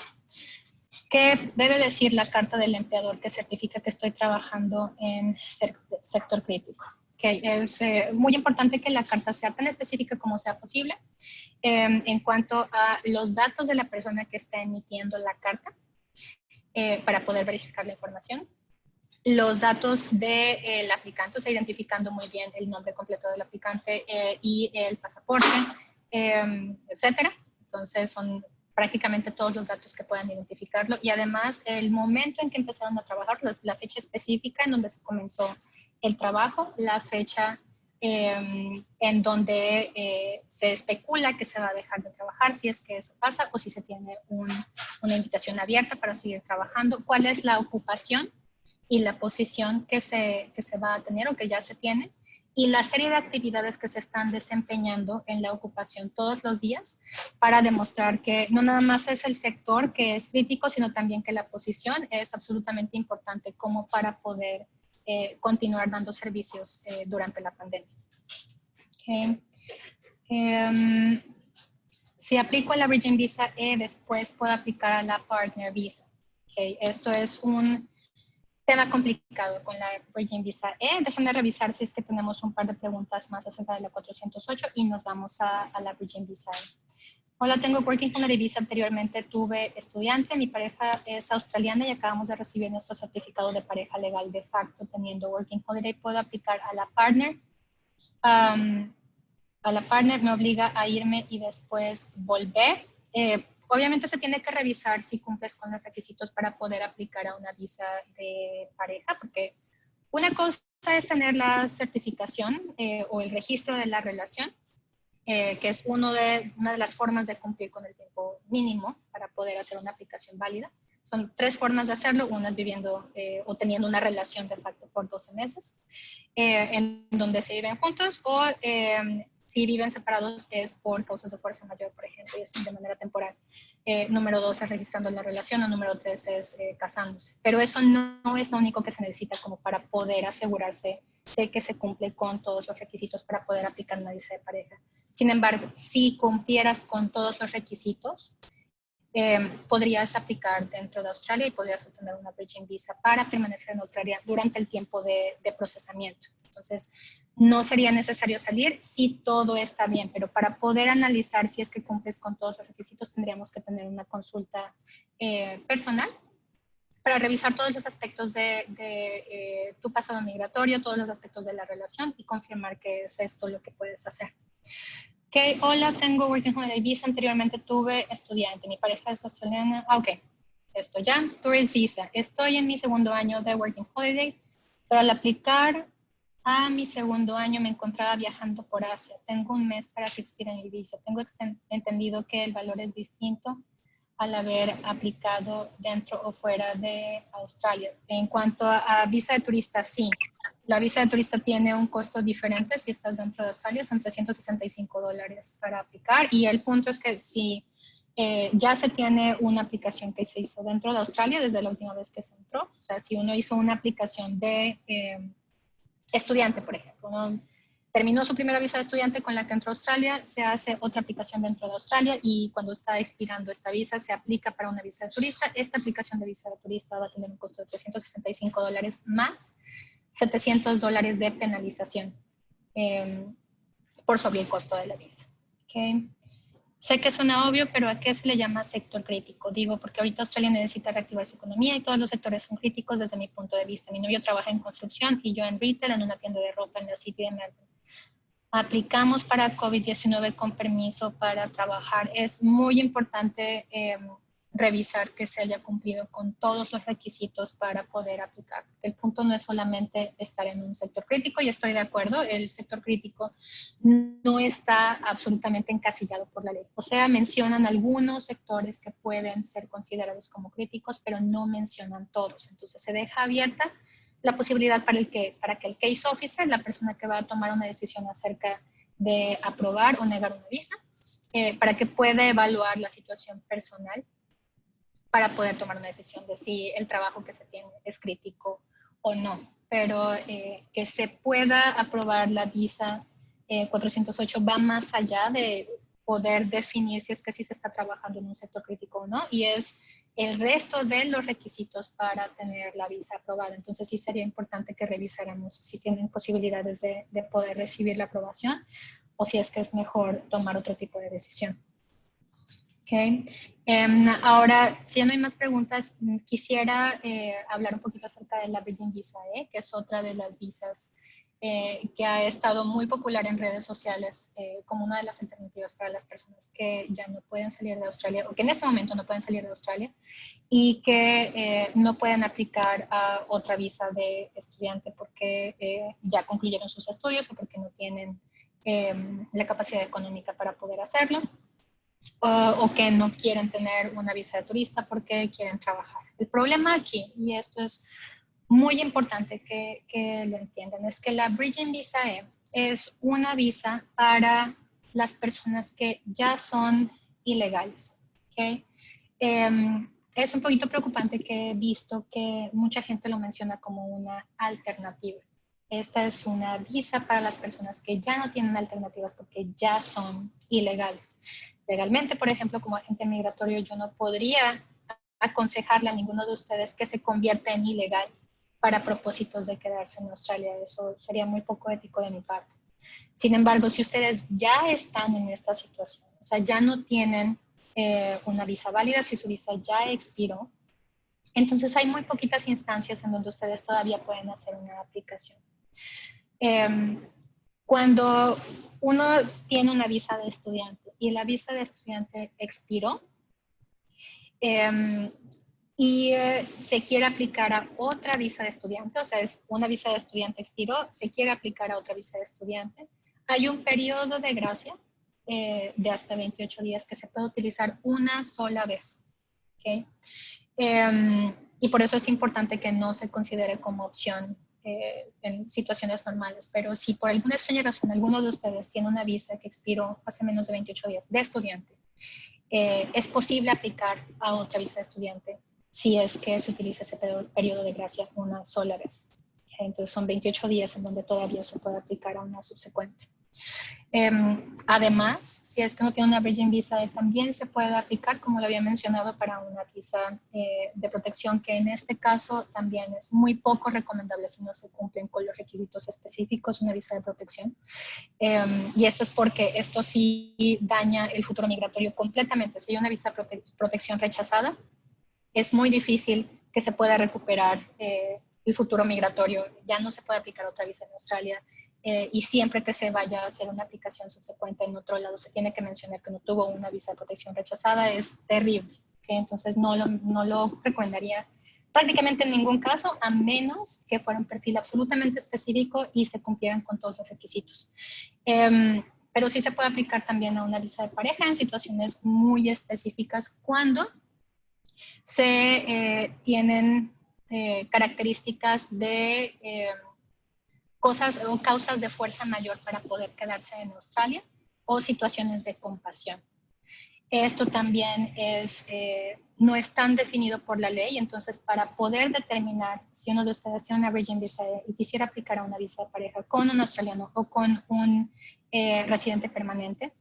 Speaker 1: ¿Qué debe decir la carta del empleador que certifica que estoy trabajando en sector crítico? Okay. Es muy importante que la carta sea tan específica como sea posible en cuanto a los datos de la persona que está emitiendo la carta para poder verificar la información. Los datos del aplicante, o sea, identificando muy bien el nombre completo del aplicante y el pasaporte, etcétera. Entonces, son prácticamente todos los datos que puedan identificarlo. Y además, el momento en que empezaron a trabajar, la fecha específica en donde se comenzó el trabajo, la fecha en donde se especula que se va a dejar de trabajar, si es que eso pasa, o si se tiene una invitación abierta para seguir trabajando, cuál es la ocupación y la posición que se va a tener o que ya se tiene, y la serie de actividades que se están desempeñando en la ocupación todos los días para demostrar que no nada más es el sector que es crítico, sino también que la posición es absolutamente importante como para poder continuar dando servicios durante la pandemia. Okay. Si aplico a la Bridging Visa E, después puedo aplicar a la Partner Visa. Okay. Esto es un tema complicado con la Bridging Visa E. Déjenme revisar si es que tenemos un par de preguntas más acerca de la 408 y nos vamos a la Bridging Visa E. Hola, tengo Working Holiday Visa. Anteriormente tuve estudiante. Mi pareja es australiana y acabamos de recibir nuestro certificado de pareja legal de facto teniendo Working Holiday. ¿Puedo aplicar a la Partner? A la Partner me obliga a irme y después volver. Obviamente se tiene que revisar si cumples con los requisitos para poder aplicar a una visa de pareja, porque una cosa es tener la certificación o el registro de la relación, que es una de las formas de cumplir con el tiempo mínimo para poder hacer una aplicación válida. Son 3 formas de hacerlo, una es viviendo o teniendo una relación de facto por 12 meses, en donde se viven juntos, o si viven separados es por causas de fuerza mayor, por ejemplo, y es de manera temporal. Número 2 es registrando la relación, o número 3 es casándose. Pero eso no es lo único que se necesita como para poder asegurarse de que se cumple con todos los requisitos para poder aplicar una visa de pareja. Sin embargo, si cumplieras con todos los requisitos, podrías aplicar dentro de Australia y podrías obtener una Bridging Visa para permanecer en Australia durante el tiempo de procesamiento. Entonces, no sería necesario salir si todo está bien, pero para poder analizar si es que cumples con todos los requisitos, tendríamos que tener una consulta personal para revisar todos los aspectos de tu pasado migratorio, todos los aspectos de la relación y confirmar que es esto lo que puedes hacer. Okay, hola, tengo Working Holiday Visa. Anteriormente tuve estudiante. Mi pareja es australiana. Ok, esto ya. Tourist Visa. Estoy en mi segundo año de Working Holiday, pero al aplicar a mi segundo año me encontraba viajando por Asia. Tengo un mes para que expire mi visa. Tengo entendido que el valor es distinto al haber aplicado dentro o fuera de Australia. En cuanto a visa de turista, sí. La visa de turista tiene un costo diferente si estás dentro de Australia, son $365 para aplicar. Y el punto es que si ya se tiene una aplicación que se hizo dentro de Australia desde la última vez que se entró, o sea, si uno hizo una aplicación de estudiante, por ejemplo, uno terminó su primera visa de estudiante con la que entró a Australia, se hace otra aplicación dentro de Australia y cuando está expirando esta visa se aplica para una visa de turista. Esta aplicación de visa de turista va a tener un costo de $365 más $700 de penalización por sobre el costo de la visa. Okay. Sé que suena obvio, pero ¿a qué se le llama sector crítico? Digo, porque ahorita Australia necesita reactivar su economía y todos los sectores son críticos desde mi punto de vista. Mi novio trabaja en construcción y yo en retail en una tienda de ropa en la City de Melbourne. Aplicamos para COVID-19 con permiso para trabajar. Es muy importante revisar que se haya cumplido con todos los requisitos para poder aplicar. El punto no es solamente estar en un sector crítico, y estoy de acuerdo, el sector crítico no está absolutamente encasillado por la ley. O sea, mencionan algunos sectores que pueden ser considerados como críticos, pero no mencionan todos. Entonces se deja abierta la posibilidad para que el case officer, la persona que va a tomar una decisión acerca de aprobar o negar una visa, para que pueda evaluar la situación personal para poder tomar una decisión de si el trabajo que se tiene es crítico o no. Pero que se pueda aprobar la visa 408 va más allá de poder definir si es que sí se está trabajando en un sector crítico o no, y es el resto de los requisitos para tener la visa aprobada. Entonces sí sería importante que revisáramos si tienen posibilidades de poder recibir la aprobación o si es que es mejor tomar otro tipo de decisión. Okay. Ahora, si ya no hay más preguntas, quisiera hablar un poquito acerca de la Bridging Visa E, que es otra de las visas que ha estado muy popular en redes sociales como una de las alternativas para las personas que ya no pueden salir de Australia o que en este momento no pueden salir de Australia y que no pueden aplicar a otra visa de estudiante porque ya concluyeron sus estudios o porque no tienen la capacidad económica para poder hacerlo. O que no quieren tener una visa de turista porque quieren trabajar. El problema aquí, y esto es muy importante que lo entiendan, es que la Bridging Visa E es una visa para las personas que ya son ilegales. ¿Okay? Es un poquito preocupante que he visto que mucha gente lo menciona como una alternativa. Esta es una visa para las personas que ya no tienen alternativas porque ya son ilegales. Legalmente, por ejemplo, como agente migratorio, yo no podría aconsejarle a ninguno de ustedes que se convierta en ilegal para propósitos de quedarse en Australia. Eso sería muy poco ético de mi parte. Sin embargo, si ustedes ya están en esta situación, o sea, ya no tienen una visa válida, si su visa ya expiró, entonces hay muy poquitas instancias en donde ustedes todavía pueden hacer una aplicación. Cuando uno tiene una visa de estudiante y la visa de estudiante expiró y se quiere aplicar a otra visa de estudiante, o sea, es una visa de estudiante expiró, se quiere aplicar a otra visa de estudiante, hay un periodo de gracia de hasta 28 días que se puede utilizar una sola vez. ¿Okay? Y por eso es importante que no se considere como opción en situaciones normales. Pero si por alguna extraña razón alguno de ustedes tiene una visa que expiró hace menos de 28 días de estudiante, es posible aplicar a otra visa de estudiante si es que se utiliza ese periodo de gracia una sola vez. Entonces son 28 días en donde todavía se puede aplicar a una subsecuente. Además, si es que no tiene una Bridging Visa, también se puede aplicar, como lo había mencionado, para una visa de protección, que en este caso también es muy poco recomendable si no se cumplen con los requisitos específicos, una visa de protección. Y esto es porque esto sí daña el futuro migratorio completamente. Si hay una visa de protección rechazada, es muy difícil que se pueda recuperar el futuro migratorio. Ya no se puede aplicar otra visa en Australia y siempre que se vaya a hacer una aplicación subsecuente en otro lado se tiene que mencionar que no tuvo una visa de protección rechazada. Es terrible. ¿Okay? Entonces no lo recomendaría prácticamente en ningún caso, a menos que fuera un perfil absolutamente específico y se cumplieran con todos los requisitos. Pero sí se puede aplicar también a una visa de pareja en situaciones muy específicas cuando se tienen características de cosas o causas de fuerza mayor para poder quedarse en Australia o situaciones de compasión. Esto también no es tan definido por la ley, entonces para poder determinar si uno de ustedes tiene una Bridging Visa y quisiera aplicar a una visa de pareja con un australiano o con un residente permanente,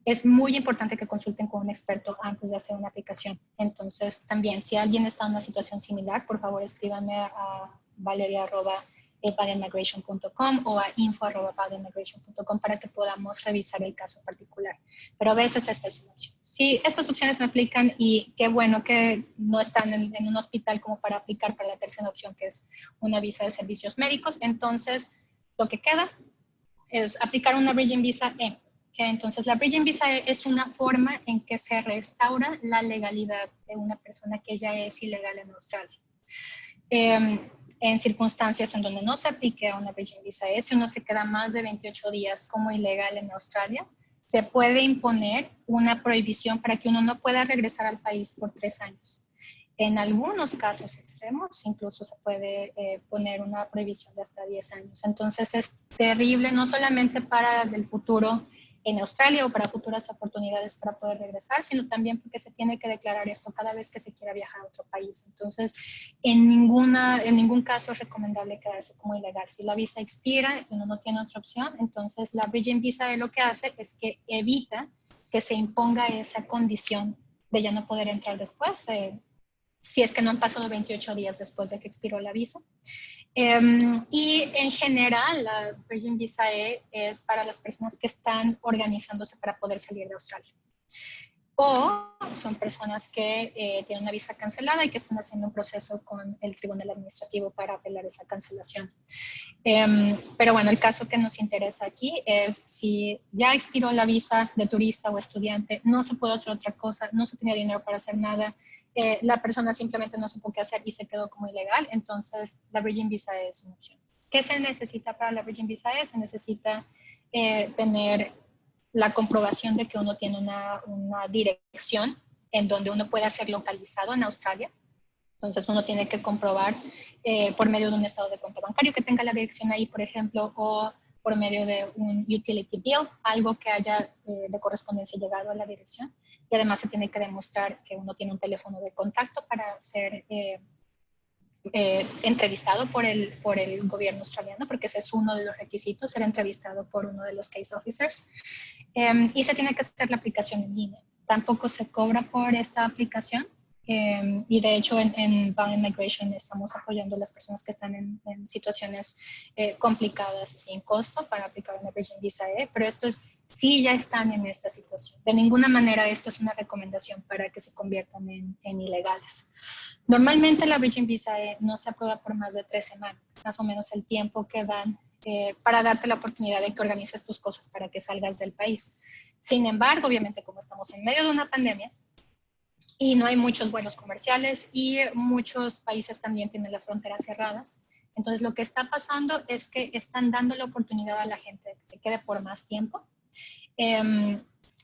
Speaker 1: es muy importante que consulten con un experto antes de hacer una aplicación. Entonces, también, si alguien está en una situación similar, por favor, escríbanme a valeria@padenmigration.com o a info@padenmigration.com para que podamos revisar el caso particular. Pero a veces esta es una opción. Si estas opciones no aplican, y qué bueno que no están en un hospital como para aplicar para la tercera opción, que es una visa de servicios médicos, entonces lo que queda es aplicar una Bridging Visa E. Okay, entonces, la Bridging Visa es una forma en que se restaura la legalidad de una persona que ya es ilegal en Australia. En circunstancias en donde no se aplique a una Bridging Visa, si uno se queda más de 28 días como ilegal en Australia, se puede imponer una prohibición para que uno no pueda regresar al país por 3 años. En algunos casos extremos, incluso se puede poner una prohibición de hasta 10 años. Entonces es terrible, no solamente para el futuro en Australia o para futuras oportunidades para poder regresar, sino también porque se tiene que declarar esto cada vez que se quiera viajar a otro país. Entonces, en ningún caso es recomendable quedarse como ilegal. Si la visa expira y uno no tiene otra opción, entonces la Bridging Visa lo que hace es que evita que se imponga esa condición de ya no poder entrar después, si es que no han pasado 28 días después de que expiró la visa. Y en general, la Bridging Visa es para las personas que están organizándose para poder salir de Australia. O son personas que tienen una visa cancelada y que están haciendo un proceso con el Tribunal Administrativo para apelar esa cancelación. Pero bueno, el caso que nos interesa aquí es si ya expiró la visa de turista o estudiante, no se puede hacer otra cosa, no se tenía dinero para hacer nada, la persona simplemente no supo qué hacer y se quedó como ilegal, entonces la Bridging Visa es una opción. ¿Qué se necesita para la Bridging Visa? Se necesita tener la comprobación de que uno tiene una dirección en donde uno pueda ser localizado en Australia. Entonces uno tiene que comprobar por medio de un estado de cuenta bancario que tenga la dirección ahí, por ejemplo, o por medio de un utility bill, algo que haya de correspondencia llegado a la dirección. Y además se tiene que demostrar que uno tiene un teléfono de contacto para ser entrevistado por el gobierno australiano, porque ese es uno de los requisitos, ser entrevistado por uno de los case officers. Y se tiene que hacer la aplicación en línea. Tampoco se cobra por esta aplicación. Y de hecho en Bound Immigration estamos apoyando a las personas que están en situaciones complicadas sin costo para aplicar una Bridging Visa pero estos sí ya están en esta situación. De ninguna manera esto es una recomendación para que se conviertan en ilegales. Normalmente la Bridging Visa no se aprueba por más de 3 semanas, más o menos el tiempo que dan para darte la oportunidad de que organices tus cosas para que salgas del país. Sin embargo, obviamente como estamos en medio de una pandemia, y no hay muchos vuelos comerciales y muchos países también tienen las fronteras cerradas. Entonces, lo que está pasando es que están dando la oportunidad a la gente de que se quede por más tiempo.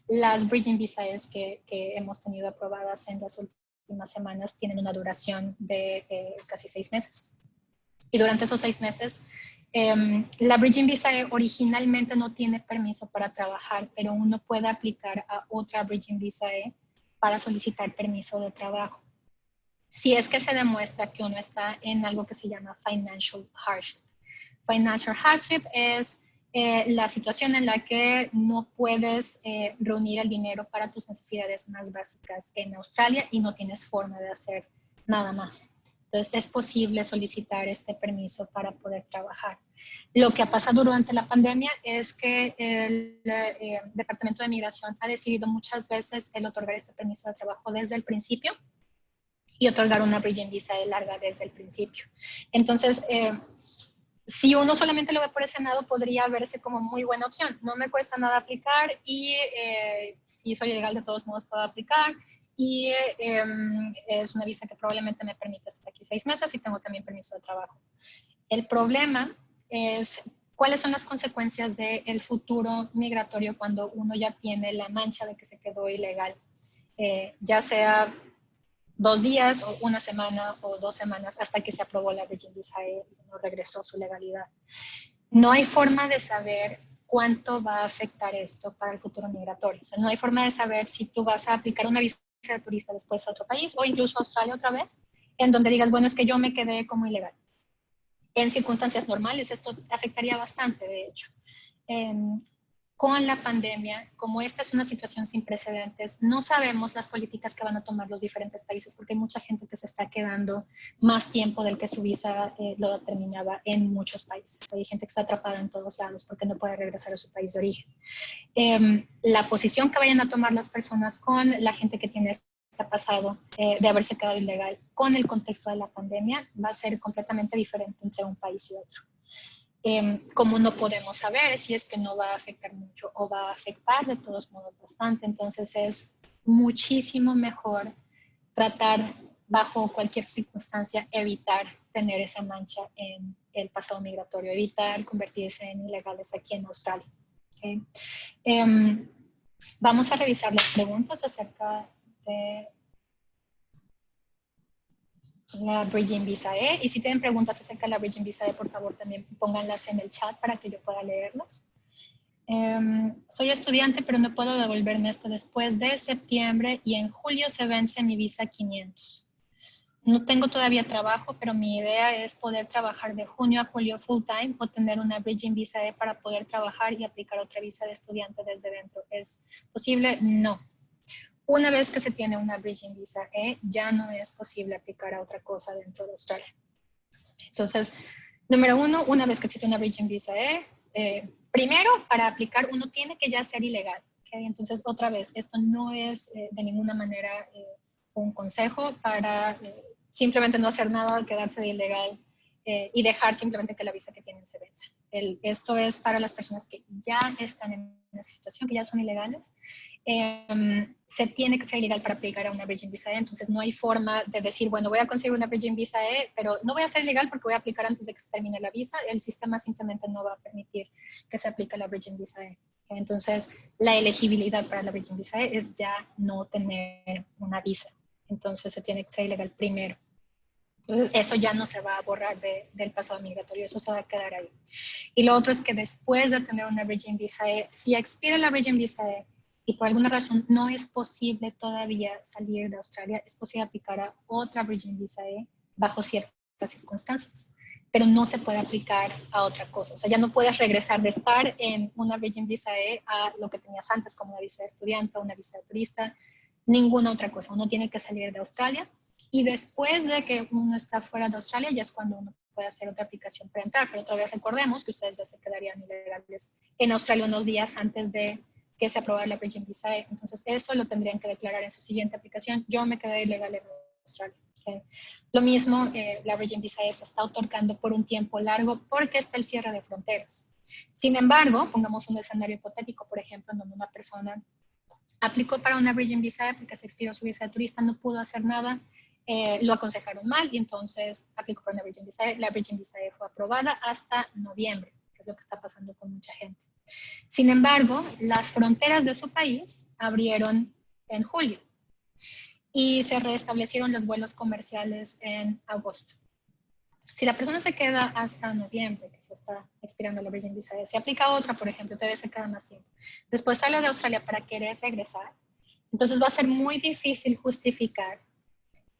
Speaker 1: Las Bridging Visas que hemos tenido aprobadas en las últimas semanas tienen una duración de casi 6 meses. Y durante esos 6 meses, la Bridging Visa originalmente no tiene permiso para trabajar, pero uno puede aplicar a otra Bridging Visa para solicitar permiso de trabajo. Si es que se demuestra que uno está en algo que se llama financial hardship. Financial hardship es la situación en la que no puedes reunir el dinero para tus necesidades más básicas en Australia y no tienes forma de hacer nada más. Entonces, es posible solicitar este permiso para poder trabajar. Lo que ha pasado durante la pandemia es que el Departamento de Migración ha decidido muchas veces el otorgar este permiso de trabajo desde el principio y otorgar una Bridging Visa larga desde el principio. Entonces, si uno solamente lo ve por ese lado, podría verse como muy buena opción. No me cuesta nada aplicar y si soy legal de todos modos puedo aplicar. Y es una visa que probablemente me permite estar aquí 6 meses y tengo también permiso de trabajo. El problema es cuáles son las consecuencias del futuro migratorio cuando uno ya tiene la mancha de que se quedó ilegal, ya sea 2 días o 1 semana o 2 semanas hasta que se aprobó la Bridging Visa y uno regresó a su legalidad. No hay forma de saber cuánto va a afectar esto para el futuro migratorio. O sea, no hay forma de saber si tú vas a aplicar una visa de turista después a otro país o incluso a Australia otra vez, en donde digas, bueno, es que yo me quedé como ilegal. En circunstancias normales esto afectaría bastante, de hecho. Con la pandemia, como esta es una situación sin precedentes, no sabemos las políticas que van a tomar los diferentes países porque hay mucha gente que se está quedando más tiempo del que su visa lo determinaba en muchos países. Hay gente que está atrapada en todos lados porque no puede regresar a su país de origen. La posición que vayan a tomar las personas con la gente que tiene este pasado de haberse quedado ilegal con el contexto de la pandemia va a ser completamente diferente entre un país y otro. Como no podemos saber si es que no va a afectar mucho o va a afectar de todos modos bastante, entonces es muchísimo mejor tratar bajo cualquier circunstancia evitar tener esa mancha en el pasado migratorio, evitar convertirse en ilegales aquí en Australia. ¿Okay? Vamos a revisar las preguntas acerca de la Bridging Visa E. Y si tienen preguntas acerca de la Bridging Visa E, por favor también pónganlas en el chat para que yo pueda leerlos. Soy estudiante, pero no puedo devolverme hasta después de septiembre y en julio se vence mi visa 500. No tengo todavía trabajo, pero mi idea es poder trabajar de junio a julio full time o tener una Bridging Visa E para poder trabajar y aplicar otra visa de estudiante desde dentro. ¿Es posible? No. Una vez que se tiene una Bridging Visa E, ya no es posible aplicar a otra cosa dentro de Australia. Entonces, número uno, una vez que existe una Bridging Visa E, primero, para aplicar uno tiene que ya ser ilegal. ¿Okay? Entonces, otra vez, esto no es de ninguna manera un consejo para simplemente no hacer nada, quedarse de ilegal y dejar simplemente que la visa que tienen se venza. Esto es para las personas que ya están en una situación, que ya son ilegales. Se tiene que ser ilegal para aplicar a una Bridging Visa E, entonces no hay forma de decir, bueno, voy a conseguir una Bridging Visa E, pero no voy a ser ilegal porque voy a aplicar antes de que se termine la visa. El sistema simplemente no va a permitir que se aplique la Bridging Visa E. Entonces, la elegibilidad para la Bridging Visa E es ya no tener una visa. Entonces, se tiene que ser ilegal primero. Entonces, eso ya no se va a borrar del pasado migratorio, eso se va a quedar ahí. Y lo otro es que después de tener una Bridging Visa E, si expira la Bridging Visa E y por alguna razón no es posible todavía salir de Australia, es posible aplicar a otra Bridging Visa E bajo ciertas circunstancias, pero no se puede aplicar a otra cosa. O sea, ya no puedes regresar de estar en una Bridging Visa E a lo que tenías antes, como una visa de estudiante o una visa de turista, ninguna otra cosa. Uno tiene que salir de Australia. Y después de que uno está fuera de Australia, ya es cuando uno puede hacer otra aplicación para entrar. Pero otra vez recordemos que ustedes ya se quedarían ilegales en Australia unos días antes de que se aprobara la Bridging Visa E. Entonces, eso lo tendrían que declarar en su siguiente aplicación. Yo me quedé ilegal en Australia. ¿Okay? Lo mismo, la Bridging Visa E se está otorgando por un tiempo largo porque está el cierre de fronteras. Sin embargo, pongamos un escenario hipotético, por ejemplo, en donde una persona aplicó para una Bridging Visa E porque se expiró su visa de turista, no pudo hacer nada, lo aconsejaron mal y entonces aplicó para una Bridging Visa E. La Bridging Visa E fue aprobada hasta noviembre, que es lo que está pasando con mucha gente. Sin embargo, las fronteras de su país abrieron en julio y se restablecieron los vuelos comerciales en agosto. Si la persona se queda hasta noviembre, que se está expirando la Bridging Visa E, si aplica otra, por ejemplo, todavía se queda más tiempo. Después sale de Australia para querer regresar, entonces va a ser muy difícil justificar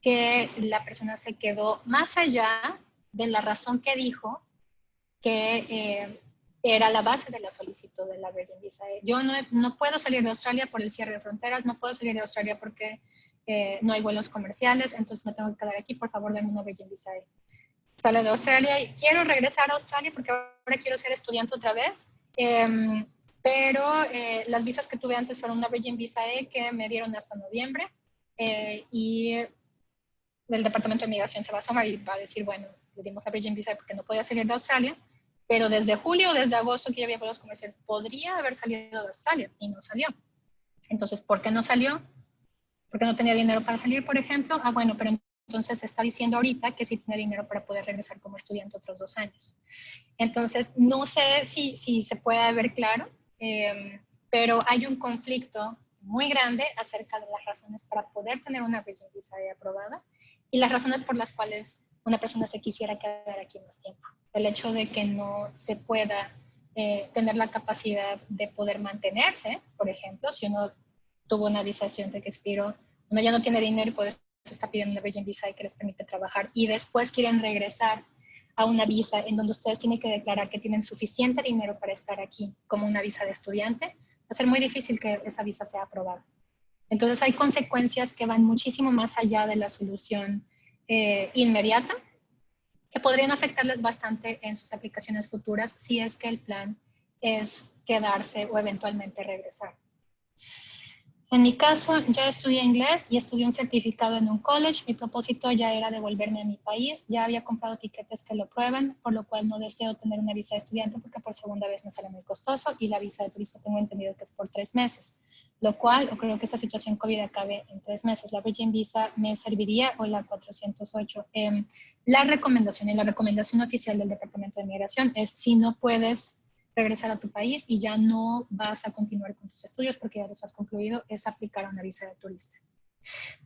Speaker 1: que la persona se quedó más allá de la razón que dijo que era la base de la solicitud de la Bridging Visa E. Yo no puedo salir de Australia por el cierre de fronteras, no puedo salir de Australia porque no hay vuelos comerciales, entonces me tengo que quedar aquí, por favor, denme una Bridging Visa E. Sale de Australia y quiero regresar a Australia porque ahora quiero ser estudiante otra vez, pero las visas que tuve antes fueron una Bridging Visa E que me dieron hasta noviembre y el Departamento de Migración se va a asomar y va a decir, bueno, le dimos a Bridging Visa E porque no podía salir de Australia, pero desde julio o desde agosto que ya había vuelos comerciales, podría haber salido de Australia y no salió. Entonces, ¿por qué no salió? Porque no tenía dinero para salir, por ejemplo. Ah, bueno, pero entonces se está diciendo ahorita que sí tiene dinero para poder regresar como estudiante otros 2 años. Entonces, no sé si se puede ver claro, pero hay un conflicto muy grande acerca de las razones para poder tener una Bridging Visa aprobada y las razones por las cuales una persona se quisiera quedar aquí más tiempo. El hecho de que no se pueda tener la capacidad de poder mantenerse, por ejemplo, si uno tuvo una visa de estudiante que expiró, uno ya no tiene dinero y por eso está pidiendo una Bridging Visa que les permite trabajar y después quieren regresar a una visa en donde ustedes tienen que declarar que tienen suficiente dinero para estar aquí como una visa de estudiante, va a ser muy difícil que esa visa sea aprobada. Entonces hay consecuencias que van muchísimo más allá de la solución inmediata, que podrían afectarles bastante en sus aplicaciones futuras si es que el plan es quedarse o eventualmente regresar. En mi caso, yo estudié inglés y estudié un certificado en un college. Mi propósito ya era devolverme a mi país. Ya había comprado tiquetes que lo prueban, por lo cual no deseo tener una visa de estudiante porque por segunda vez me sale muy costoso y la visa de turista tengo entendido que es por 3 meses, lo cual o creo que esta situación COVID acabe en 3 meses. La Bridging Visa me serviría o la 408. La recomendación oficial del Departamento de Migración es si no puedes regresar a tu país y ya no vas a continuar con tus estudios porque ya los has concluido, es aplicar una visa de turista.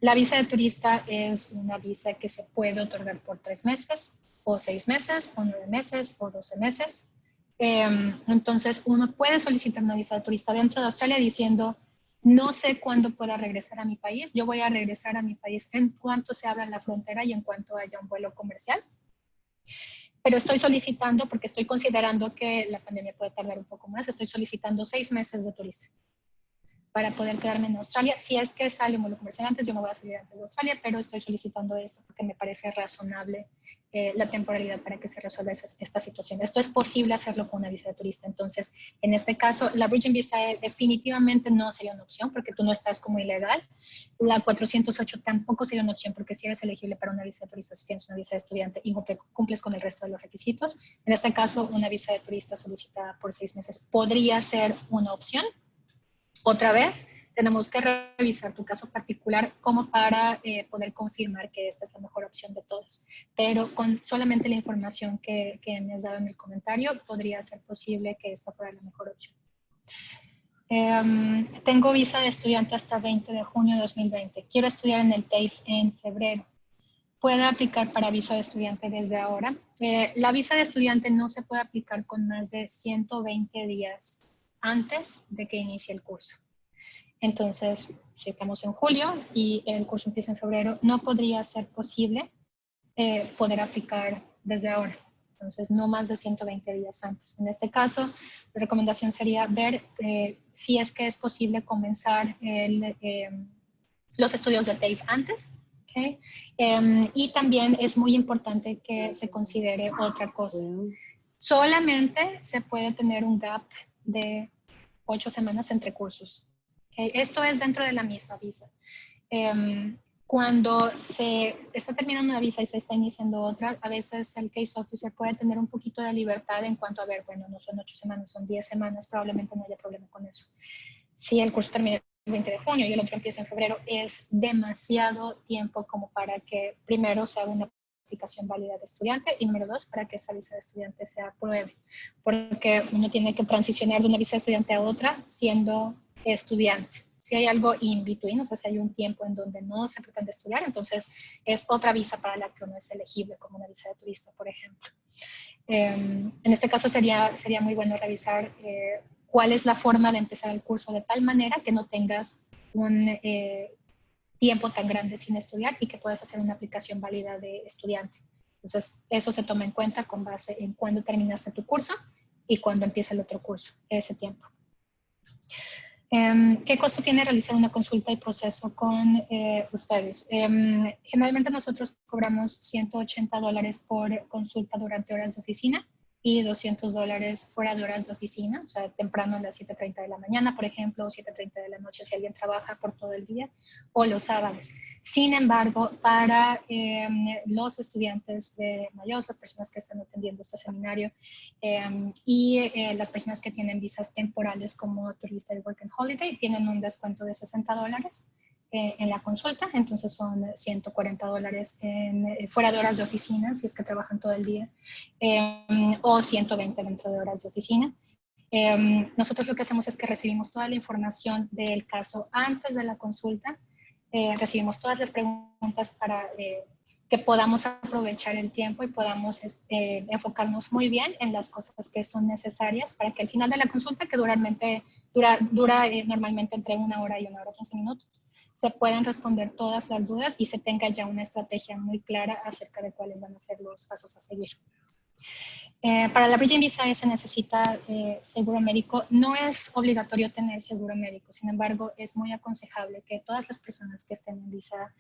Speaker 1: La visa de turista es una visa que se puede otorgar por 3 meses, o 6 meses, o 9 meses, o 12 meses. Entonces, uno puede solicitar una visa de turista dentro de Australia diciendo, no sé cuándo pueda regresar a mi país, yo voy a regresar a mi país en cuanto se abra la frontera y en cuanto haya un vuelo comercial. Pero estoy solicitando, porque estoy considerando que la pandemia puede tardar un poco más, estoy solicitando 6 meses de turista para poder quedarme en Australia. Si es que sale un vuelo comercial antes, yo me voy a salir antes de Australia, pero estoy solicitando esto porque me parece razonable la temporalidad para que se resuelva esta situación. Esto es posible hacerlo con una visa de turista. Entonces, en este caso, la Bridging Visa definitivamente no sería una opción porque tú no estás como ilegal. La 408 tampoco sería una opción porque si eres elegible para una visa de turista, si tienes una visa de estudiante y cumples con el resto de los requisitos. En este caso, una visa de turista solicitada por 6 meses podría ser una opción. Otra vez, tenemos que revisar tu caso particular como para poder confirmar que esta es la mejor opción de todas. Pero con solamente la información que me has dado en el comentario, podría ser posible que esta fuera la mejor opción. Tengo visa de estudiante hasta 20 de junio de 2020. Quiero estudiar en el TAFE en febrero. ¿Puede aplicar para visa de estudiante desde ahora? La visa de estudiante no se puede aplicar con más de 120 días antes de que inicie el curso. Entonces, si estamos en julio y el curso empieza en febrero, no podría ser posible poder aplicar desde ahora. Entonces, no más de 120 días antes. En este caso, la recomendación sería ver si es que es posible comenzar los estudios de TAFE antes. ¿Okay? Y también es muy importante que se considere otra cosa. Solamente se puede tener un gap de 8 semanas entre cursos. ¿Okay? Esto es dentro de la misma visa. Cuando se está terminando una visa y se está iniciando otra, a veces el case officer puede tener un poquito de libertad en cuanto a ver, bueno, no son 8 semanas, son 10 semanas, probablemente no haya problema con eso. Si el curso termina el 20 de junio y el otro empieza en febrero, es demasiado tiempo como para que primero se haga una aplicación válida de estudiante y número 2, para que esa visa de estudiante se apruebe, porque uno tiene que transicionar de una visa de estudiante a otra siendo estudiante. Si hay algo in between, o sea, si hay un tiempo en donde no se pretende estudiar, entonces es otra visa para la que uno es elegible, como una visa de turista, por ejemplo. En este caso sería muy bueno revisar cuál es la forma de empezar el curso de tal manera que no tengas un tiempo tan grande sin estudiar y que puedas hacer una aplicación válida de estudiante. Entonces, eso se toma en cuenta con base en cuándo terminaste tu curso y cuándo empieza el otro curso, ese tiempo. ¿Qué costo tiene realizar una consulta y proceso con ustedes? Generalmente nosotros cobramos $180 por consulta durante horas de oficina y $200 fuera de horas de oficina, o sea, temprano a las 7:30 de la mañana, por ejemplo, o 7:30 de la noche si alguien trabaja por todo el día, o los sábados. Sin embargo, para los estudiantes de mayores, las personas que están atendiendo este seminario y las personas que tienen visas temporales como turista y work and holiday, tienen un descuento de $60 en la consulta, entonces son $140 fuera de horas de oficina, si es que trabajan todo el día, o 120 dentro de horas de oficina. Nosotros lo que hacemos es que recibimos toda la información del caso antes de la consulta, recibimos todas las preguntas para que podamos aprovechar el tiempo y podamos enfocarnos muy bien en las cosas que son necesarias para que al final de la consulta, que dura normalmente entre 1 hora y 1 hora 15 minutos, se puedan responder todas las dudas y se tenga ya una estrategia muy clara acerca de cuáles van a ser los pasos a seguir. Para la Bridging Visa se necesita seguro médico. No es obligatorio tener seguro médico, sin embargo, es muy aconsejable que todas las personas que estén en visa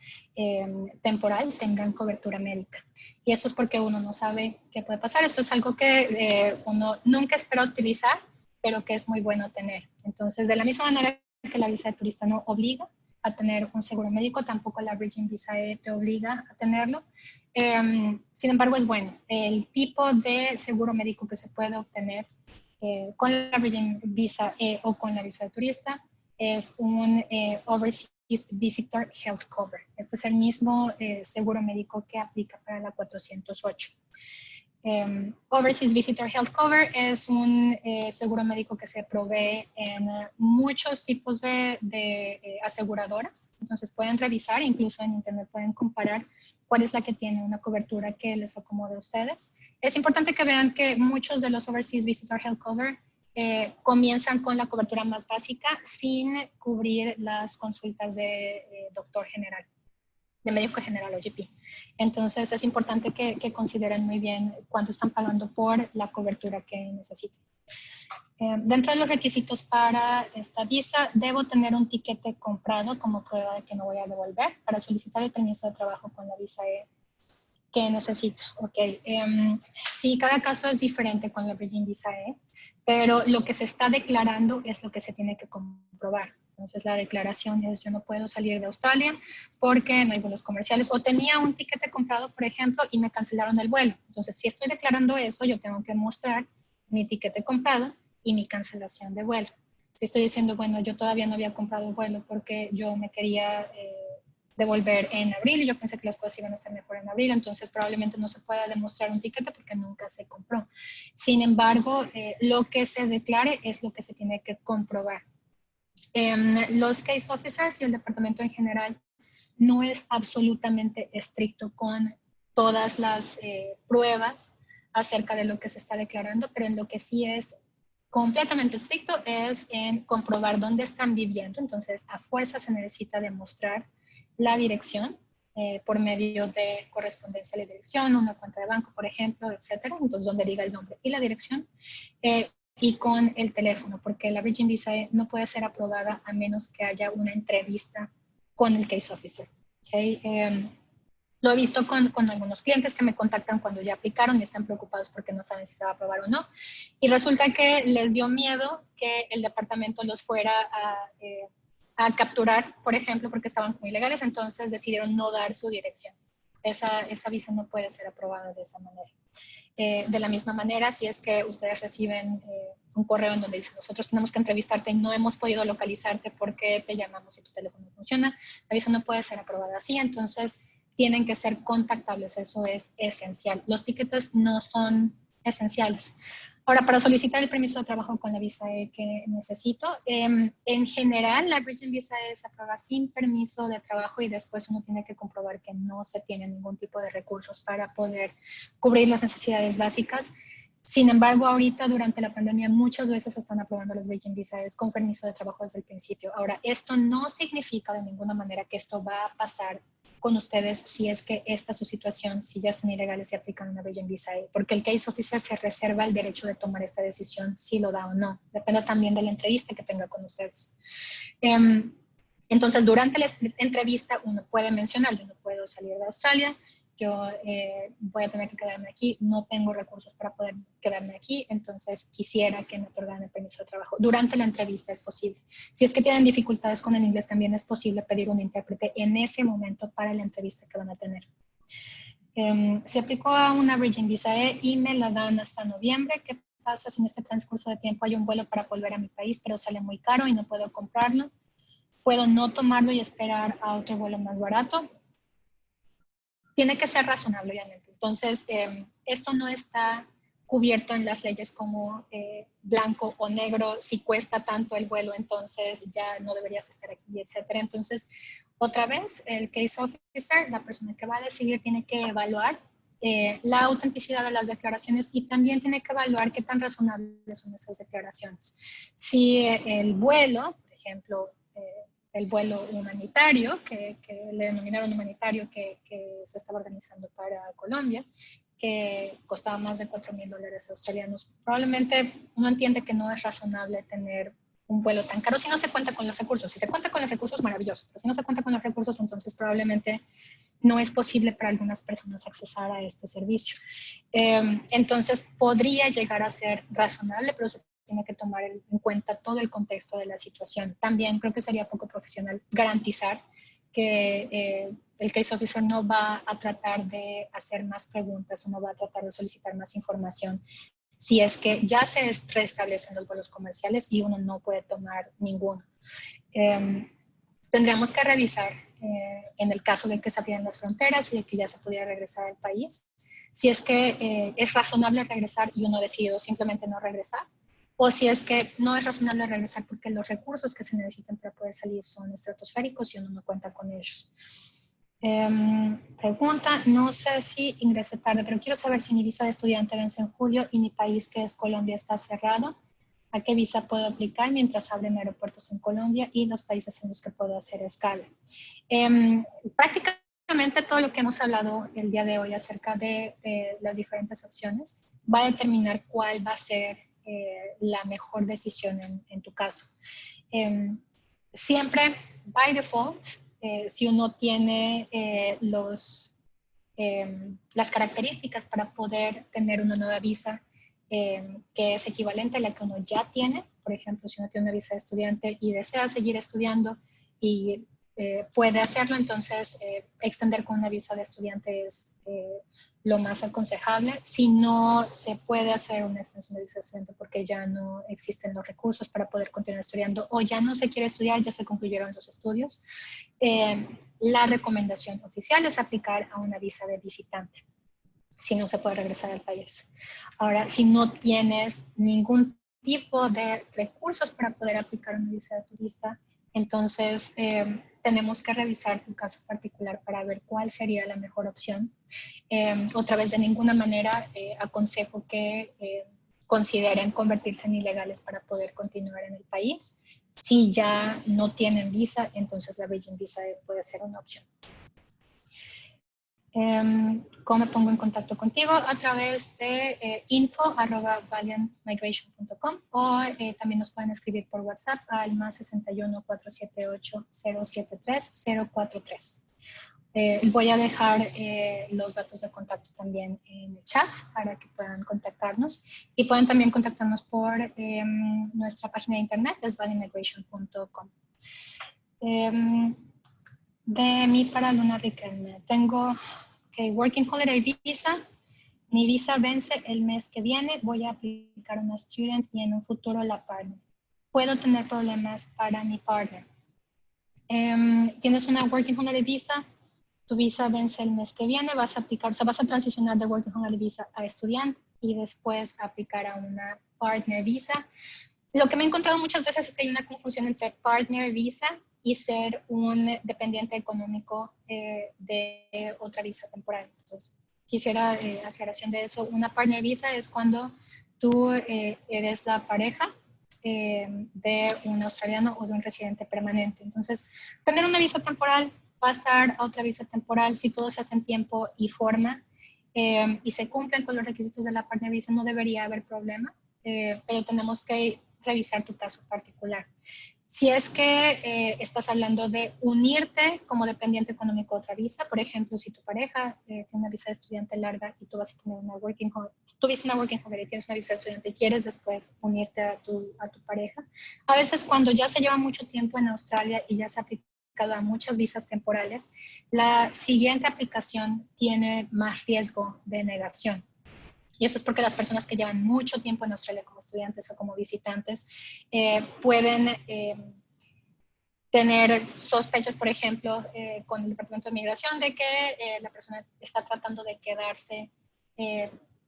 Speaker 1: temporal tengan cobertura médica. Y eso es porque uno no sabe qué puede pasar. Esto es algo que uno nunca espera utilizar, pero que es muy bueno tener. Entonces, de la misma manera que la visa de turista no obliga a tener un seguro médico, tampoco la Bridging Visa te obliga a tenerlo. Sin embargo, es bueno. El tipo de seguro médico que se puede obtener con la Bridging Visa o con la visa de turista es un Overseas Visitor Health Cover. Este es el mismo seguro médico que aplica para la 408.
Speaker 2: Overseas Visitor Health Cover es un seguro médico que se provee en muchos tipos de aseguradoras. Entonces pueden revisar, incluso en internet pueden comparar cuál es la que tiene una cobertura que les acomode a ustedes. Es importante que vean que muchos de los Overseas Visitor Health Cover comienzan con la cobertura más básica sin cubrir las consultas de doctor general, de médico general o GP. Entonces es importante que consideren muy bien cuánto están pagando por la cobertura que necesitan. Dentro de los requisitos para esta visa, debo tener un tiquete comprado como prueba de que no voy a devolver para solicitar el permiso de trabajo con la visa E que necesito. Okay. Sí, cada caso es diferente con la Bridging Visa E, pero lo que se está declarando es lo que se tiene que comprobar. Entonces la declaración es: yo no puedo salir de Australia porque no hay vuelos comerciales, o tenía un tiquete comprado, por ejemplo, y me cancelaron el vuelo. Entonces, si estoy declarando eso, yo tengo que mostrar mi tiquete comprado y mi cancelación de vuelo. Si estoy diciendo, bueno, yo todavía no había comprado el vuelo porque yo me quería devolver en abril y yo pensé que las cosas iban a estar mejor en abril, entonces probablemente no se pueda demostrar un tiquete porque nunca se compró. Sin embargo, lo que se declare es lo que se tiene que comprobar. Los case officers y el departamento en general no es absolutamente estricto con todas las pruebas acerca de lo que se está declarando, pero en lo que sí es completamente estricto es en comprobar dónde están viviendo. Entonces, a fuerza se necesita demostrar la dirección por medio de correspondencia a la dirección, una cuenta de banco, por ejemplo, etcétera. Entonces, donde diga el nombre y la dirección. Y con el teléfono, porque la Bridging Visa no puede ser aprobada a menos que haya una entrevista con el case officer. Okay. Lo he visto con algunos clientes que me contactan cuando ya aplicaron y están preocupados porque no saben si se va a aprobar o no. Y resulta que les dio miedo que el departamento los fuera a capturar, por ejemplo, porque estaban muy ilegales, entonces decidieron no dar su dirección. Esa visa no puede ser aprobada de esa manera. De la misma manera, si es que ustedes reciben un correo en donde dice: nosotros tenemos que entrevistarte y no hemos podido localizarte porque te llamamos y tu teléfono no funciona, la visa no puede ser aprobada así, entonces tienen que ser contactables, eso es esencial. Los tiquetes no son esenciales. Ahora, para solicitar el permiso de trabajo con la visa E que necesito, en general la Bridging Visa E se aprueba sin permiso de trabajo y después uno tiene que comprobar que no se tiene ningún tipo de recursos para poder cubrir las necesidades básicas. Sin embargo, ahorita durante la pandemia muchas veces se están aprobando las Bridging Visa E con permiso de trabajo desde el principio. Ahora, esto no significa de ninguna manera que esto va a pasar con ustedes si es que esta es su situación, si ya son ilegales y aplican una Bridging Visa E, porque el case officer se reserva el derecho de tomar esta decisión si lo da o no. Depende también de la entrevista que tenga con ustedes. Entonces, durante la entrevista uno puede mencionar: yo no puedo salir de Australia, yo voy a tener que quedarme aquí, no tengo recursos para poder quedarme aquí, entonces quisiera que me otorgaran el permiso de trabajo. Durante la entrevista es posible. Si es que tienen dificultades con el inglés, también es posible pedir un intérprete en ese momento para la entrevista que van a tener. Se aplicó a una Bridging Visa E y me la dan hasta noviembre. ¿Qué pasa si en este transcurso de tiempo hay un vuelo para volver a mi país, pero sale muy caro y no puedo comprarlo? Puedo no tomarlo y esperar a otro vuelo más barato. Tiene que ser razonable, obviamente. Entonces, esto no está cubierto en las leyes como blanco o negro. Si cuesta tanto el vuelo, entonces ya no deberías estar aquí, etcétera. Entonces, otra vez, el case officer, la persona que va a decidir, tiene que evaluar la autenticidad de las declaraciones y también tiene que evaluar qué tan razonables son esas declaraciones. Si el vuelo, por ejemplo, el vuelo humanitario, que le denominaron humanitario, que se estaba organizando para Colombia, que costaba más de $4,000 australianos. Probablemente uno entiende que no es razonable tener un vuelo tan caro si no se cuenta con los recursos. Si se cuenta con los recursos, maravilloso, pero si no se cuenta con los recursos, entonces probablemente no es posible para algunas personas accesar a este servicio. Entonces podría llegar a ser razonable, pero se tiene que tomar en cuenta todo el contexto de la situación. También creo que sería poco profesional garantizar que el case officer no va a tratar de hacer más preguntas o no va a tratar de solicitar más información si es que ya se restablecen los vuelos comerciales y uno no puede tomar ninguno. Tendríamos que revisar en el caso de que se abrieran las fronteras y de que ya se pudiera regresar al país. Si es que es razonable regresar y uno decidió simplemente no regresar, o si es que no es razonable regresar porque los recursos que se necesitan para poder salir son estratosféricos y uno no cuenta con ellos. Pregunta, no sé si ingresé tarde, pero quiero saber si mi visa de estudiante vence en julio y mi país, que es Colombia, está cerrado. ¿A qué visa puedo aplicar mientras abren aeropuertos en Colombia y los países en los que puedo hacer escala? Prácticamente todo lo que hemos hablado el día de hoy acerca de las diferentes opciones va a determinar cuál va a ser la mejor decisión en tu caso. Siempre, by default, si uno tiene las características para poder tener una nueva visa que es equivalente a la que uno ya tiene, por ejemplo, si uno tiene una visa de estudiante y desea seguir estudiando y puede hacerlo, entonces extender con una visa de estudiante es lo más aconsejable. Si no se puede hacer una extensión de visa de estudiante porque ya no existen los recursos para poder continuar estudiando o ya no se quiere estudiar, ya se concluyeron los estudios, la recomendación oficial es aplicar a una visa de visitante, si no se puede regresar al país. Ahora, si no tienes ningún tipo de recursos para poder aplicar una visa de turista, entonces tenemos que revisar tu caso particular para ver cuál sería la mejor opción. Otra vez, de ninguna manera aconsejo que consideren convertirse en ilegales para poder continuar en el país. Si ya no tienen visa, entonces la Bridging Visa puede ser una opción. ¿Cómo me pongo en contacto contigo? A través de info@valiantmigration.com o también nos pueden escribir por WhatsApp al +61 478 073 043. Voy a dejar los datos de contacto también en el chat para que puedan contactarnos y pueden también contactarnos por nuestra página de internet, es valiantmigration.com. De mí para Luna Riquelme, tengo Working Holiday Visa. Mi visa vence el mes que viene. Voy a aplicar una Student y en un futuro la Partner. Puedo tener problemas para mi Partner. Tienes una Working Holiday Visa. Tu visa vence el mes que viene. Vas a aplicar, o sea, vas a transicionar de Working Holiday Visa a estudiante y después aplicar a una Partner Visa. Lo que me he encontrado muchas veces es que hay una confusión entre Partner Visa y ser un dependiente económico de otra visa temporal. Entonces, quisiera aclaración de eso. Una Partner Visa es cuando tú eres la pareja de un australiano o de un residente permanente. Entonces, tener una visa temporal, pasar a otra visa temporal, si todo se hace en tiempo y forma y se cumplen con los requisitos de la Partner Visa, no debería haber problema, pero tenemos que revisar tu caso particular. Si es que estás hablando de unirte como dependiente económico a otra visa, por ejemplo, si tu pareja tiene una visa de estudiante larga y tú vas a tener una Working Holiday, tuviste una Working Holiday y tienes una visa de estudiante y quieres después unirte a tu pareja, a veces cuando ya se lleva mucho tiempo en Australia y ya se ha aplicado a muchas visas temporales, la siguiente aplicación tiene más riesgo de negación. Y esto es porque las personas que llevan mucho tiempo en Australia como estudiantes o como visitantes pueden tener sospechas, por ejemplo, con el Departamento de Migración de que la persona está tratando de quedarse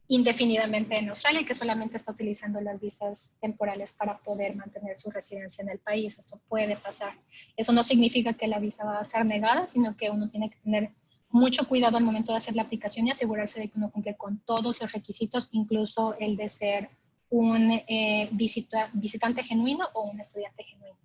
Speaker 2: indefinidamente en Australia y que solamente está utilizando las visas temporales para poder mantener su residencia en el país. Esto puede pasar. Eso no significa que la visa va a ser negada, sino que uno tiene que tener mucho cuidado al momento de hacer la aplicación y asegurarse de que uno cumple con todos los requisitos, incluso el de ser un visitante genuino o un estudiante genuino.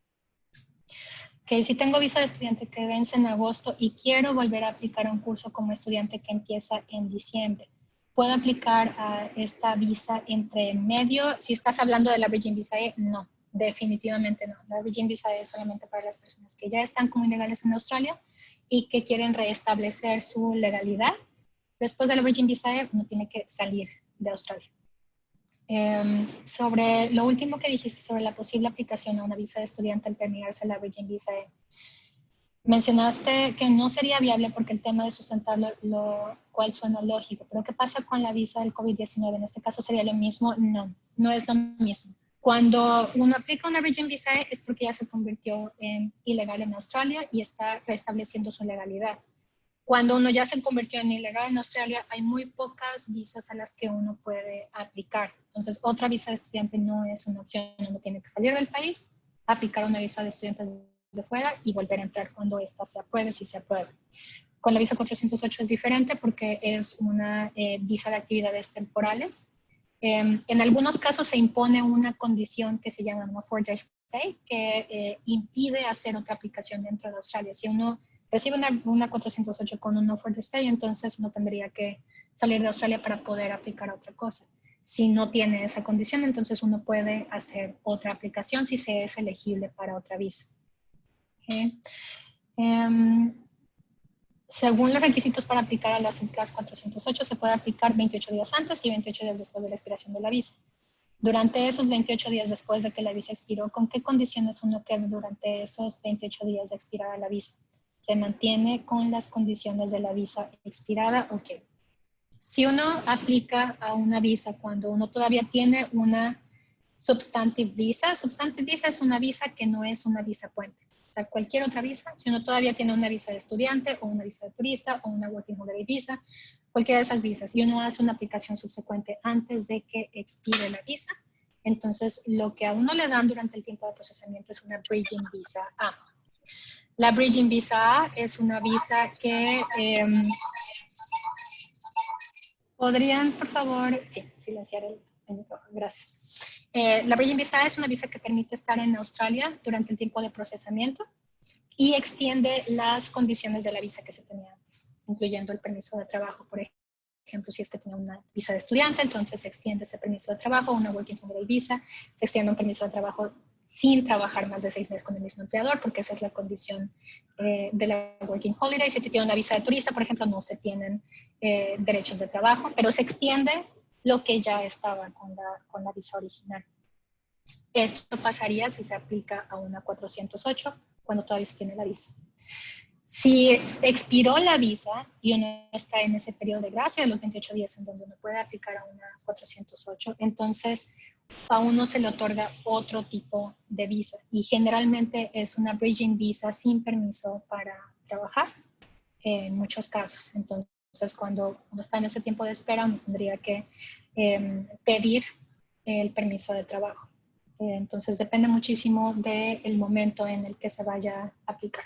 Speaker 2: Que si tengo visa de estudiante que vence en agosto y quiero volver a aplicar un curso como estudiante que empieza en diciembre, ¿puedo aplicar a esta visa entre medio? Si estás hablando de la Bridging Visa E, no. Definitivamente no. La Bridging Visa es solamente para las personas que ya están como ilegales en Australia y que quieren restablecer su legalidad. Después de la Bridging Visa E, uno tiene que salir de Australia. Sobre lo último que dijiste sobre la posible aplicación a una visa de estudiante al terminarse la Bridging Visa E, mencionaste que no sería viable porque el tema de sustentarlo, lo cual suena lógico, pero ¿qué pasa con la visa del COVID-19? En este caso sería lo mismo. No, no es lo mismo. Cuando uno aplica una Bridging Visa E es porque ya se convirtió en ilegal en Australia y está restableciendo su legalidad. Cuando uno ya se convirtió en ilegal en Australia, hay muy pocas visas a las que uno puede aplicar. Entonces, otra visa de estudiante no es una opción. Uno tiene que salir del país, aplicar una visa de estudiante desde fuera y volver a entrar cuando ésta se apruebe, si se aprueba. Con la visa 408 es diferente porque es una visa de actividades temporales. En algunos casos se impone una condición que se llama no further stay, que impide hacer otra aplicación dentro de Australia. Si uno recibe una 408 con un no further stay, entonces uno tendría que salir de Australia para poder aplicar a otra cosa. Si no tiene esa condición, entonces uno puede hacer otra aplicación si se es elegible para otra visa. Okay. Según los requisitos para aplicar a las 408, se puede aplicar 28 días antes y 28 días después de la expiración de la visa. Durante esos 28 días después de que la visa expiró, ¿con qué condiciones uno queda durante esos 28 días de expirada la visa? ¿Se mantiene con las condiciones de la visa expirada? Ok. Si uno aplica a una visa cuando uno todavía tiene una substantive visa es una visa que no es una visa puente. O sea, cualquier otra visa, si uno todavía tiene una visa de estudiante o una visa de turista o una working holiday visa, cualquiera de esas visas, y uno hace una aplicación subsecuente antes de que expire la visa, entonces lo que a uno le dan durante el tiempo de procesamiento es una Bridging Visa A. La Bridging Visa A es una visa que... ¿podrían, por favor, sí, silenciar el micrófono? Gracias. La Bridging Visa es una visa que permite estar en Australia durante el tiempo de procesamiento y extiende las condiciones de la visa que se tenía antes, incluyendo el permiso de trabajo, por ejemplo, si es que tenía una visa de estudiante, entonces se extiende ese permiso de trabajo, una Working Holiday Visa, se extiende un permiso de trabajo sin trabajar más de 6 meses con el mismo empleador, porque esa es la condición de la Working Holiday. Si se tiene una visa de turista, por ejemplo, no se tienen derechos de trabajo, pero se extiende lo que ya estaba con la visa original. Esto pasaría si se aplica a una 408 cuando todavía se tiene la visa. Si expiró la visa y uno está en ese periodo de gracia de los 28 días en donde uno puede aplicar a una 408, entonces a uno se le otorga otro tipo de visa y generalmente es una Bridging Visa sin permiso para trabajar en muchos casos. Entonces cuando uno está en ese tiempo de espera uno tendría que pedir el permiso de trabajo. Entonces depende muchísimo del momento en el que se vaya a aplicar.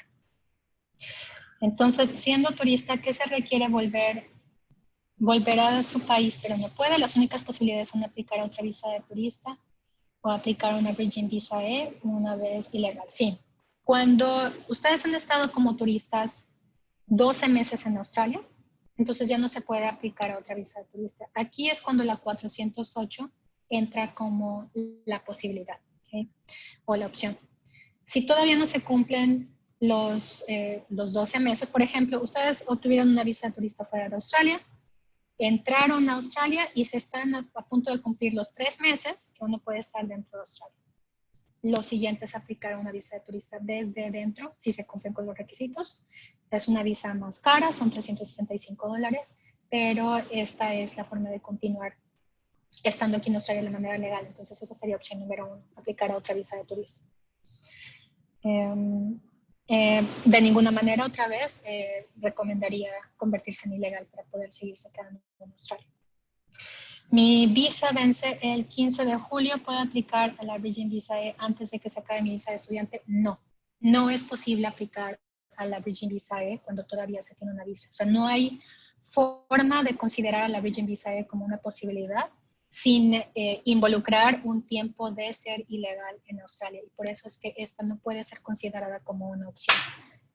Speaker 2: Entonces, siendo turista, ¿qué se requiere volver a su país, pero no puede? Las únicas posibilidades son aplicar a otra visa de turista o aplicar una Bridging Visa E una vez ilegal. Sí, cuando ustedes han estado como turistas 12 meses en Australia, entonces ya no se puede aplicar a otra visa de turista. Aquí es cuando la 408 entra como la posibilidad, ¿okay? O la opción. Si todavía no se cumplen los 12 meses, por ejemplo, ustedes obtuvieron una visa de turista fuera de Australia, entraron a Australia y se están a punto de cumplir los 3 meses que uno puede estar dentro de Australia. Lo siguiente es aplicar una visa de turista desde dentro, si se cumplen con los requisitos. Es una visa más cara, son $365, pero esta es la forma de continuar estando aquí en Australia de manera legal. Entonces esa sería opción número 1, aplicar a otra visa de turista. De ninguna manera, otra vez, recomendaría convertirse en ilegal para poder seguirse quedando en Australia. Mi visa vence el 15 de julio. ¿Puedo aplicar a la Bridging Visa E antes de que se acabe mi visa de estudiante? No. No es posible aplicar a la Bridging Visa E cuando todavía se tiene una visa. O sea, no hay forma de considerar a la Bridging Visa E como una posibilidad sin involucrar un tiempo de ser ilegal en Australia. Y por eso es que esta no puede ser considerada como una opción.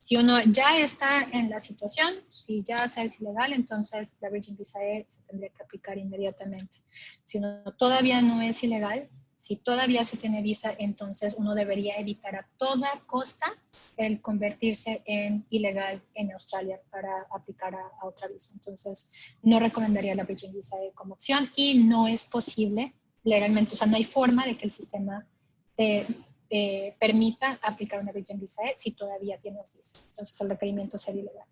Speaker 2: Si uno ya está en la situación, si ya se es ilegal, entonces la Bridging Visa E se tendría que aplicar inmediatamente. Si uno todavía no es ilegal, si todavía se tiene visa, entonces uno debería evitar a toda costa el convertirse en ilegal en Australia para aplicar a otra visa. Entonces, no recomendaría la Bridging Visa E como opción y no es posible legalmente, o sea, no hay forma de que el sistema permita aplicar una Bridging Visa E si todavía tienes visa. Entonces, el requerimiento sería ilegal.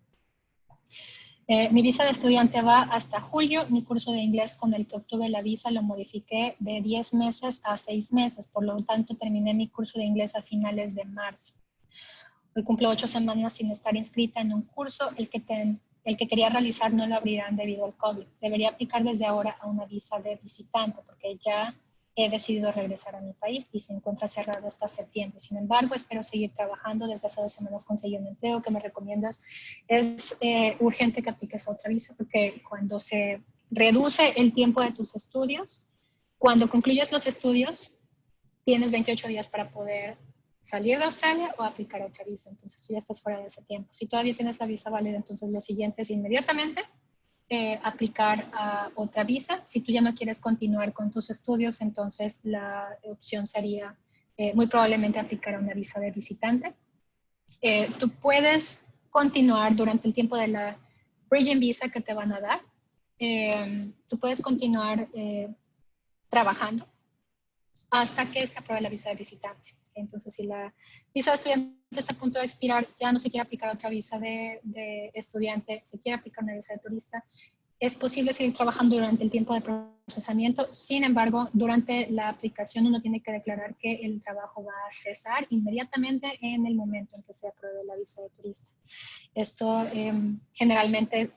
Speaker 2: Mi visa de estudiante va hasta julio. Mi curso de inglés con el que obtuve la visa lo modifiqué de 10 meses a 6 meses. Por lo tanto, terminé mi curso de inglés a finales de marzo. Hoy cumplo 8 semanas sin estar inscrita en un curso. El que quería realizar no lo abrirán debido al COVID. Debería aplicar desde ahora a una visa de visitante porque ya he decidido regresar a mi país y se encuentra cerrado hasta septiembre. Sin embargo, espero seguir trabajando. Desde hace 2 semanas conseguí un empleo. ¿Qué me recomiendas? Es urgente que apliques a otra visa porque cuando se reduce el tiempo de tus estudios, cuando concluyes los estudios, tienes 28 días para poder salir de Australia o aplicar a otra visa. Entonces tú ya estás fuera de ese tiempo. Si todavía tienes la visa válida, entonces lo siguiente es inmediatamente aplicar a otra visa. Si tú ya no quieres continuar con tus estudios, entonces la opción sería muy probablemente aplicar a una visa de visitante. Tú puedes continuar durante el tiempo de la Bridging Visa que te van a dar. Tú puedes continuar trabajando hasta que se apruebe la visa de visitante. Entonces, si la visa de estudiante está a punto de expirar, ya no se quiere aplicar otra visa de estudiante, se quiere aplicar una visa de turista, es posible seguir trabajando durante el tiempo de procesamiento. Sin embargo, durante la aplicación uno tiene que declarar que el trabajo va a cesar inmediatamente en el momento en que se apruebe la visa de turista. Esto generalmente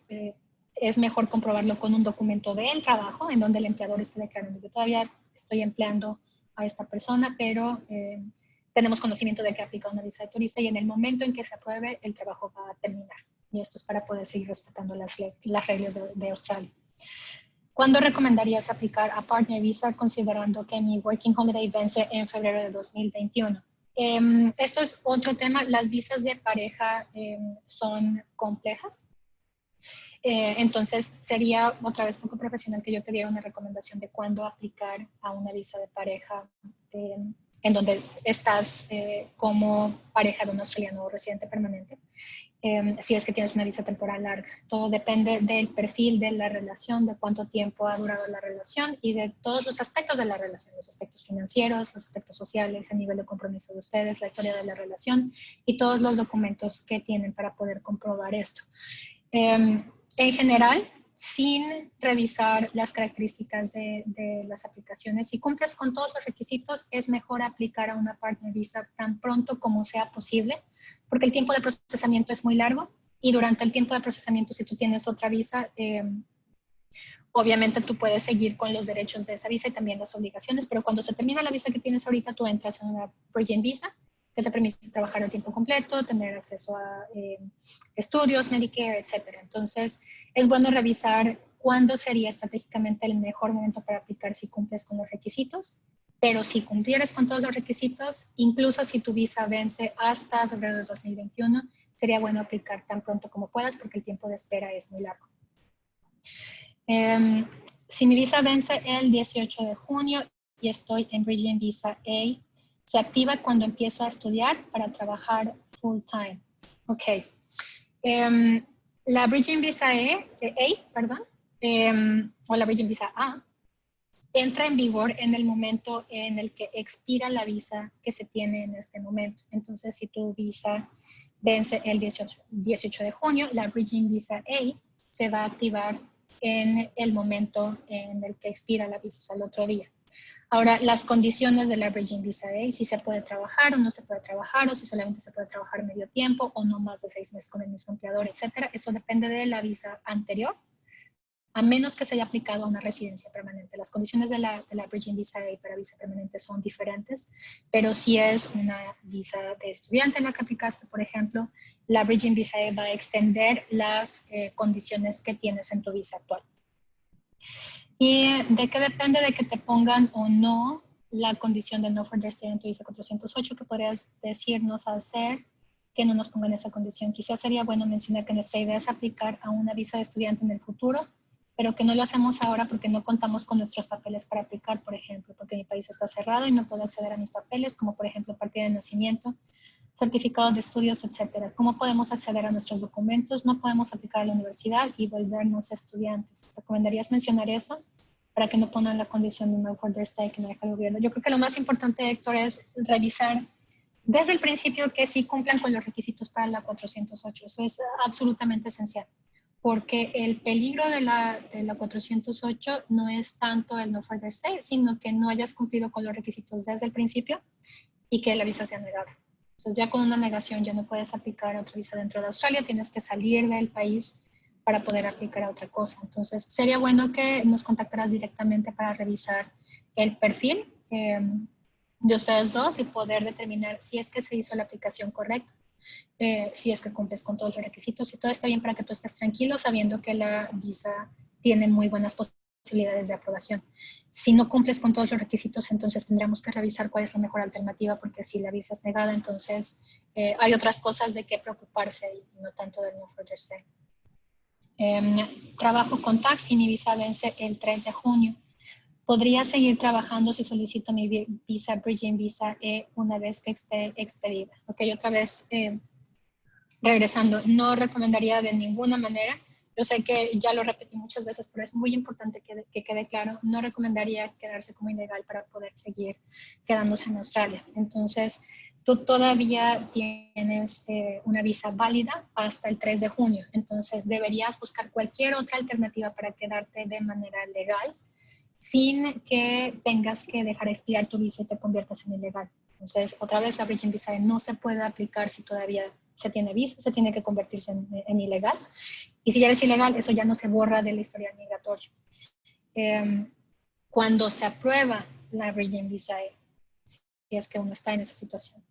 Speaker 2: es mejor comprobarlo con un documento del trabajo en donde el empleador esté declarando: yo todavía estoy empleando a esta persona, pero tenemos conocimiento de que aplica una visa de turista y en el momento en que se apruebe el trabajo va a terminar. Y esto es para poder seguir respetando las reglas de Australia. ¿Cuándo recomendarías aplicar a Partner Visa considerando que mi Working Holiday vence en febrero de 2021? Esto es otro tema. Las visas de pareja son complejas. Entonces sería otra vez poco profesional que yo te diera una recomendación de cuándo aplicar a una visa de pareja en donde estás como pareja de un australiano o residente permanente, si es que tienes una visa temporal larga. Todo depende del perfil de la relación, de cuánto tiempo ha durado la relación y de todos los aspectos de la relación, los aspectos financieros, los aspectos sociales, el nivel de compromiso de ustedes, la historia de la relación y todos los documentos que tienen para poder comprobar esto. En general, sin revisar las características de las aplicaciones, si cumples con todos los requisitos, es mejor aplicar a una Partner Visa tan pronto como sea posible, porque el tiempo de procesamiento es muy largo y durante el tiempo de procesamiento, si tú tienes otra visa, obviamente tú puedes seguir con los derechos de esa visa y también las obligaciones, pero cuando se termina la visa que tienes ahorita, tú entras en una Bridging Visa que te permite trabajar a tiempo completo, tener acceso a estudios, Medicare, etc. Entonces, es bueno revisar cuándo sería estratégicamente el mejor momento para aplicar si cumples con los requisitos, pero si cumplieras con todos los requisitos, incluso si tu visa vence hasta febrero de 2021, sería bueno aplicar tan pronto como puedas porque el tiempo de espera es muy largo. Si mi visa vence el 18 de junio y estoy en Bridging Visa A, se activa cuando empiezo a estudiar para trabajar full time. Ok. La Bridging Visa o la Bridging Visa A, entra en vigor en el momento en el que expira la visa que se tiene en este momento. Entonces, si tu visa vence el 18 de junio, la Bridging Visa A se va a activar en el momento en el que expira la visa, o sea, el otro día. Ahora, las condiciones de la Bridging Visa A, si se puede trabajar o no se puede trabajar, o si solamente se puede trabajar medio tiempo o no más de 6 meses con el mismo empleador, etcétera. Eso depende de la visa anterior, a menos que se haya aplicado a una residencia permanente. Las condiciones de la Bridging Visa A para visa permanente son diferentes, pero si es una visa de estudiante en la que aplicaste, por ejemplo, la Bridging Visa A va a extender las condiciones que tienes en tu visa actual. ¿Y de qué depende de que te pongan o no la condición de no further stay en tu visa 408? ¿Qué podrías decirnos hacer que no nos pongan esa condición? Quizás sería bueno mencionar que nuestra idea es aplicar a una visa de estudiante en el futuro, pero que no lo hacemos ahora porque no contamos con nuestros papeles para aplicar, por ejemplo, porque mi país está cerrado y no puedo acceder a mis papeles, como por ejemplo partida de nacimiento, certificados de estudios, etcétera. ¿Cómo podemos acceder a nuestros documentos? No podemos aplicar a la universidad y volvernos estudiantes. ¿Recomendarías mencionar eso para que no pongan la condición de no further stay que me deja el gobierno? Yo creo que lo más importante, Héctor, es revisar desde el principio que sí cumplan con los requisitos para la 408. Eso es absolutamente esencial. porque el peligro de la 408 no es tanto el no further stay, sino que no hayas cumplido con los requisitos desde el principio y que la visa sea negada. Entonces ya con una negación ya no puedes aplicar a otra visa dentro de Australia, tienes que salir del país para poder aplicar a otra cosa. Entonces sería bueno que nos contactaras directamente para revisar el perfil de ustedes dos y poder determinar si es que se hizo la aplicación correcta. Si es que cumples con todos los requisitos y todo está bien para que tú estés tranquilo sabiendo que la visa tiene muy buenas posibilidades de aprobación. Si no cumples con todos los requisitos, entonces tendremos que revisar cuál es la mejor alternativa, porque si la visa es negada, entonces hay otras cosas de qué preocuparse y no tanto del no further stay. Trabajo con tax y mi visa vence el 3 de junio. ¿Podría seguir trabajando si solicito mi visa, Bridging Visa, una vez que esté expedida? Ok, otra vez regresando, no recomendaría de ninguna manera. Yo sé que ya lo repetí muchas veces, pero es muy importante que quede claro. No recomendaría quedarse como ilegal para poder seguir quedándose en Australia. Entonces, tú todavía tienes una visa válida hasta el 3 de junio. Entonces, deberías buscar cualquier otra alternativa para quedarte de manera legal sin que tengas que dejar expirar tu visa y te conviertas en ilegal. Entonces, otra vez, la Bridging Visa no se puede aplicar si todavía se tiene visa, se tiene que convertirse en ilegal. Y si ya eres ilegal, eso ya no se borra del historial migratorio. Cuando se aprueba la Bridging Visa, si es que uno está en esa situación,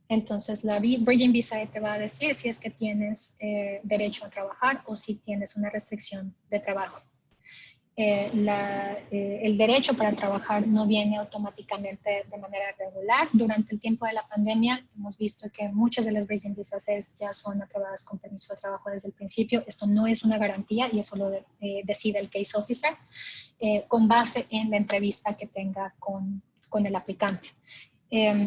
Speaker 2: entonces la Bridging Visa te va a decir si es que tienes derecho a trabajar o si tienes una restricción de trabajo. El derecho para trabajar no viene automáticamente de manera regular. Durante el tiempo de la pandemia hemos visto que muchas de las Bridging Visas ya son aprobadas con permiso de trabajo desde el principio. Esto no es una garantía y eso lo decide el case officer con base en la entrevista que tenga con el aplicante.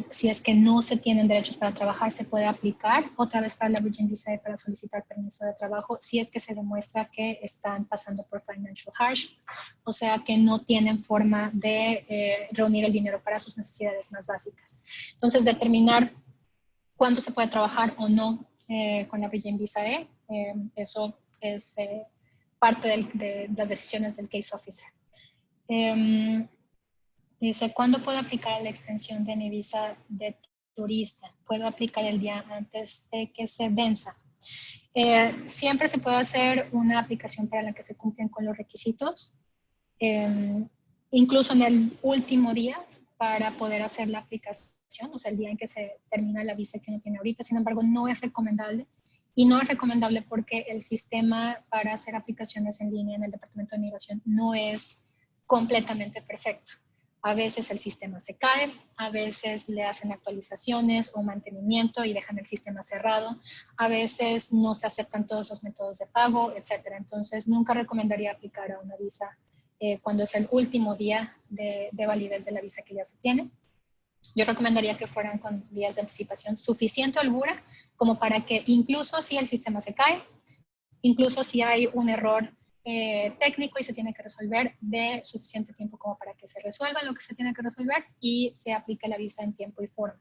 Speaker 2: Si es que no se tienen derechos para trabajar, se puede aplicar otra vez para la Bridging Visa para solicitar permiso de trabajo si es que se demuestra que están pasando por financial hardship, o sea que no tienen forma de reunir el dinero para sus necesidades más básicas. Entonces, determinar cuándo se puede trabajar o no con la Bridging Visa eso es parte de las decisiones del case officer. Dice, ¿cuándo puedo aplicar la extensión de mi visa de turista? ¿Puedo aplicar el día antes de que se venza? Siempre se puede hacer una aplicación para la que se cumplen con los requisitos, incluso en el último día para poder hacer la aplicación, o sea, el día en que se termina la visa que uno tiene ahorita. Sin embargo, no es recomendable. Y no es recomendable porque el sistema para hacer aplicaciones en línea en el Departamento de Migración no es completamente perfecto. A veces el sistema se cae, a veces le hacen actualizaciones o mantenimiento y dejan el sistema cerrado, a veces no se aceptan todos los métodos de pago, etc. Entonces, nunca recomendaría aplicar a una visa cuando es el último día de validez de la visa que ya se tiene. Yo recomendaría que fueran con días de anticipación suficiente holgura como para que incluso si el sistema se cae, incluso si hay un error técnico y se tiene que resolver, de suficiente tiempo como para que se resuelva lo que se tiene que resolver y se aplique la visa en tiempo y forma.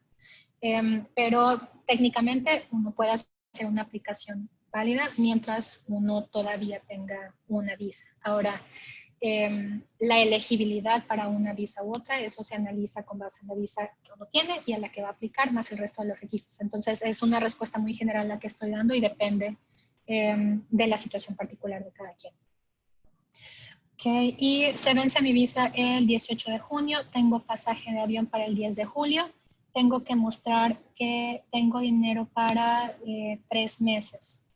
Speaker 2: Pero técnicamente uno puede hacer una aplicación válida mientras uno todavía tenga una visa. Ahora, la elegibilidad para una visa u otra, eso se analiza con base en la visa que uno tiene y a la que va a aplicar, más el resto de los requisitos. Entonces, es una respuesta muy general la que estoy dando y depende de la situación particular de cada quien. Okay. Y se vence mi visa el 18 de junio, tengo pasaje de avión para el 10 de julio, tengo que mostrar que tengo dinero para 3 meses.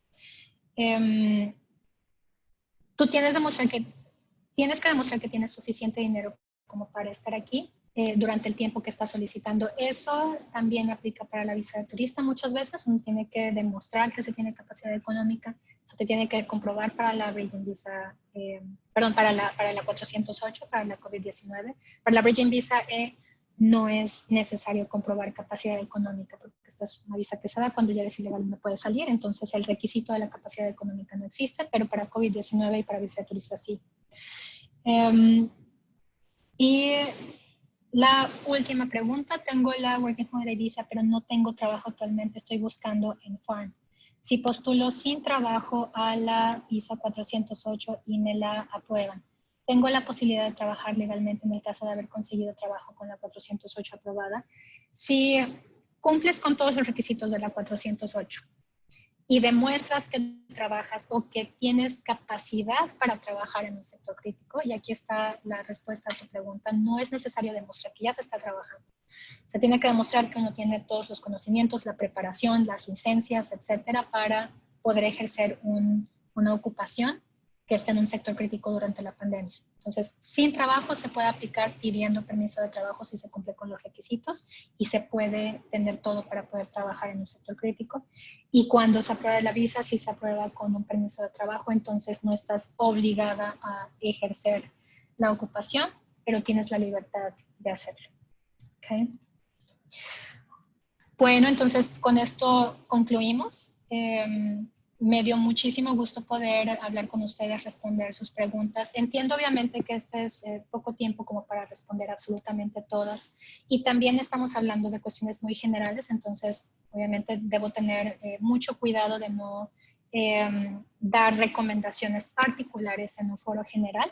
Speaker 2: Tú tienes que demostrar que tienes suficiente dinero como para estar aquí durante el tiempo que estás solicitando. Eso también aplica para la visa de turista muchas veces. Uno tiene que demostrar que se tiene capacidad económica. Eso te tiene que comprobar para la Bridging Visa, para la 408, para la COVID-19. Para la Bridging Visa no es necesario comprobar capacidad económica porque esta es una visa que se da cuando ya eres ilegal y no puedes salir. Entonces el requisito de la capacidad económica no existe, pero para COVID-19 y para visa de turista sí. Y la última pregunta, tengo la Working Holiday Visa, pero no tengo trabajo actualmente, estoy buscando en Farm. Si postulo sin trabajo a la visa 408 y me la aprueban, ¿tengo la posibilidad de trabajar legalmente en el caso de haber conseguido trabajo con la 408 aprobada? Si cumples con todos los requisitos de la 408 y demuestras que trabajas o que tienes capacidad para trabajar en un sector crítico, y aquí está la respuesta a tu pregunta, no es necesario demostrar que ya se está trabajando. Se tiene que demostrar que uno tiene todos los conocimientos, la preparación, las licencias, etcétera, para poder ejercer una ocupación que esté en un sector crítico durante la pandemia. Entonces, sin trabajo se puede aplicar pidiendo permiso de trabajo si se cumple con los requisitos y se puede tener todo para poder trabajar en un sector crítico. Y cuando se aprueba la visa, si se aprueba con un permiso de trabajo, entonces no estás obligada a ejercer la ocupación, pero tienes la libertad de hacerlo. ¿Okay? Bueno, entonces con esto concluimos. Me dio muchísimo gusto poder hablar con ustedes, responder sus preguntas. Entiendo obviamente que este es poco tiempo como para responder absolutamente todas, y también estamos hablando de cuestiones muy generales, entonces obviamente debo tener mucho cuidado de no dar recomendaciones particulares en un foro general.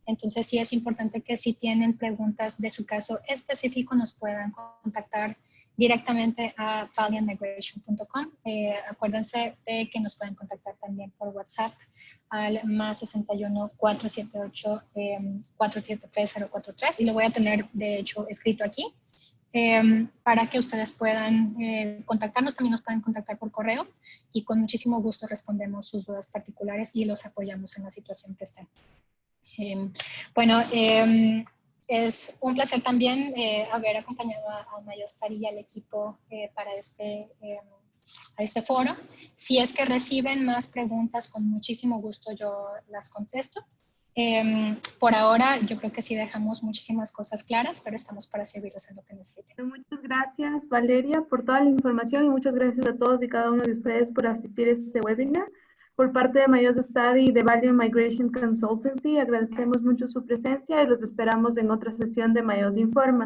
Speaker 2: Entonces sí es importante que si tienen preguntas de su caso específico nos puedan contactar directamente a valiantmigration.com. Acuérdense de que nos pueden contactar también por WhatsApp al más 61 478 473 043, y lo voy a tener de hecho escrito aquí para que ustedes puedan contactarnos. También nos pueden contactar por correo y con muchísimo gusto respondemos sus dudas particulares y los apoyamos en la situación que estén. Bueno, es un placer también haber acompañado a Mayostar y al equipo para a este foro. Si es que reciben más preguntas, con muchísimo gusto yo las contesto. Por ahora, yo creo que sí dejamos muchísimas cosas claras, pero estamos para servirles en lo que necesiten.
Speaker 3: Muchas gracias, Valeria, por toda la información, y muchas gracias a todos y cada uno de ustedes por asistir a este webinar. Por parte de Mayostar y de Valiant Migration Consultancy, agradecemos mucho su presencia y los esperamos en otra sesión de Mayos Informa.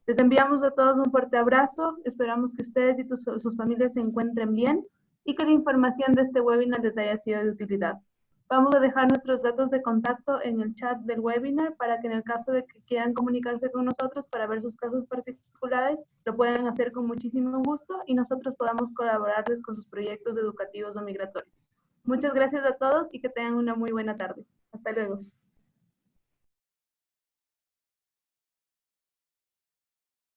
Speaker 3: Les enviamos a todos un fuerte abrazo, esperamos que ustedes y sus familias se encuentren bien y que la información de este webinar les haya sido de utilidad. Vamos a dejar nuestros datos de contacto en el chat del webinar para que en el caso de que quieran comunicarse con nosotros para ver sus casos particulares, lo puedan hacer con muchísimo gusto y nosotros podamos colaborarles con sus proyectos educativos o migratorios. Muchas gracias a todos y que tengan una muy buena tarde. Hasta luego.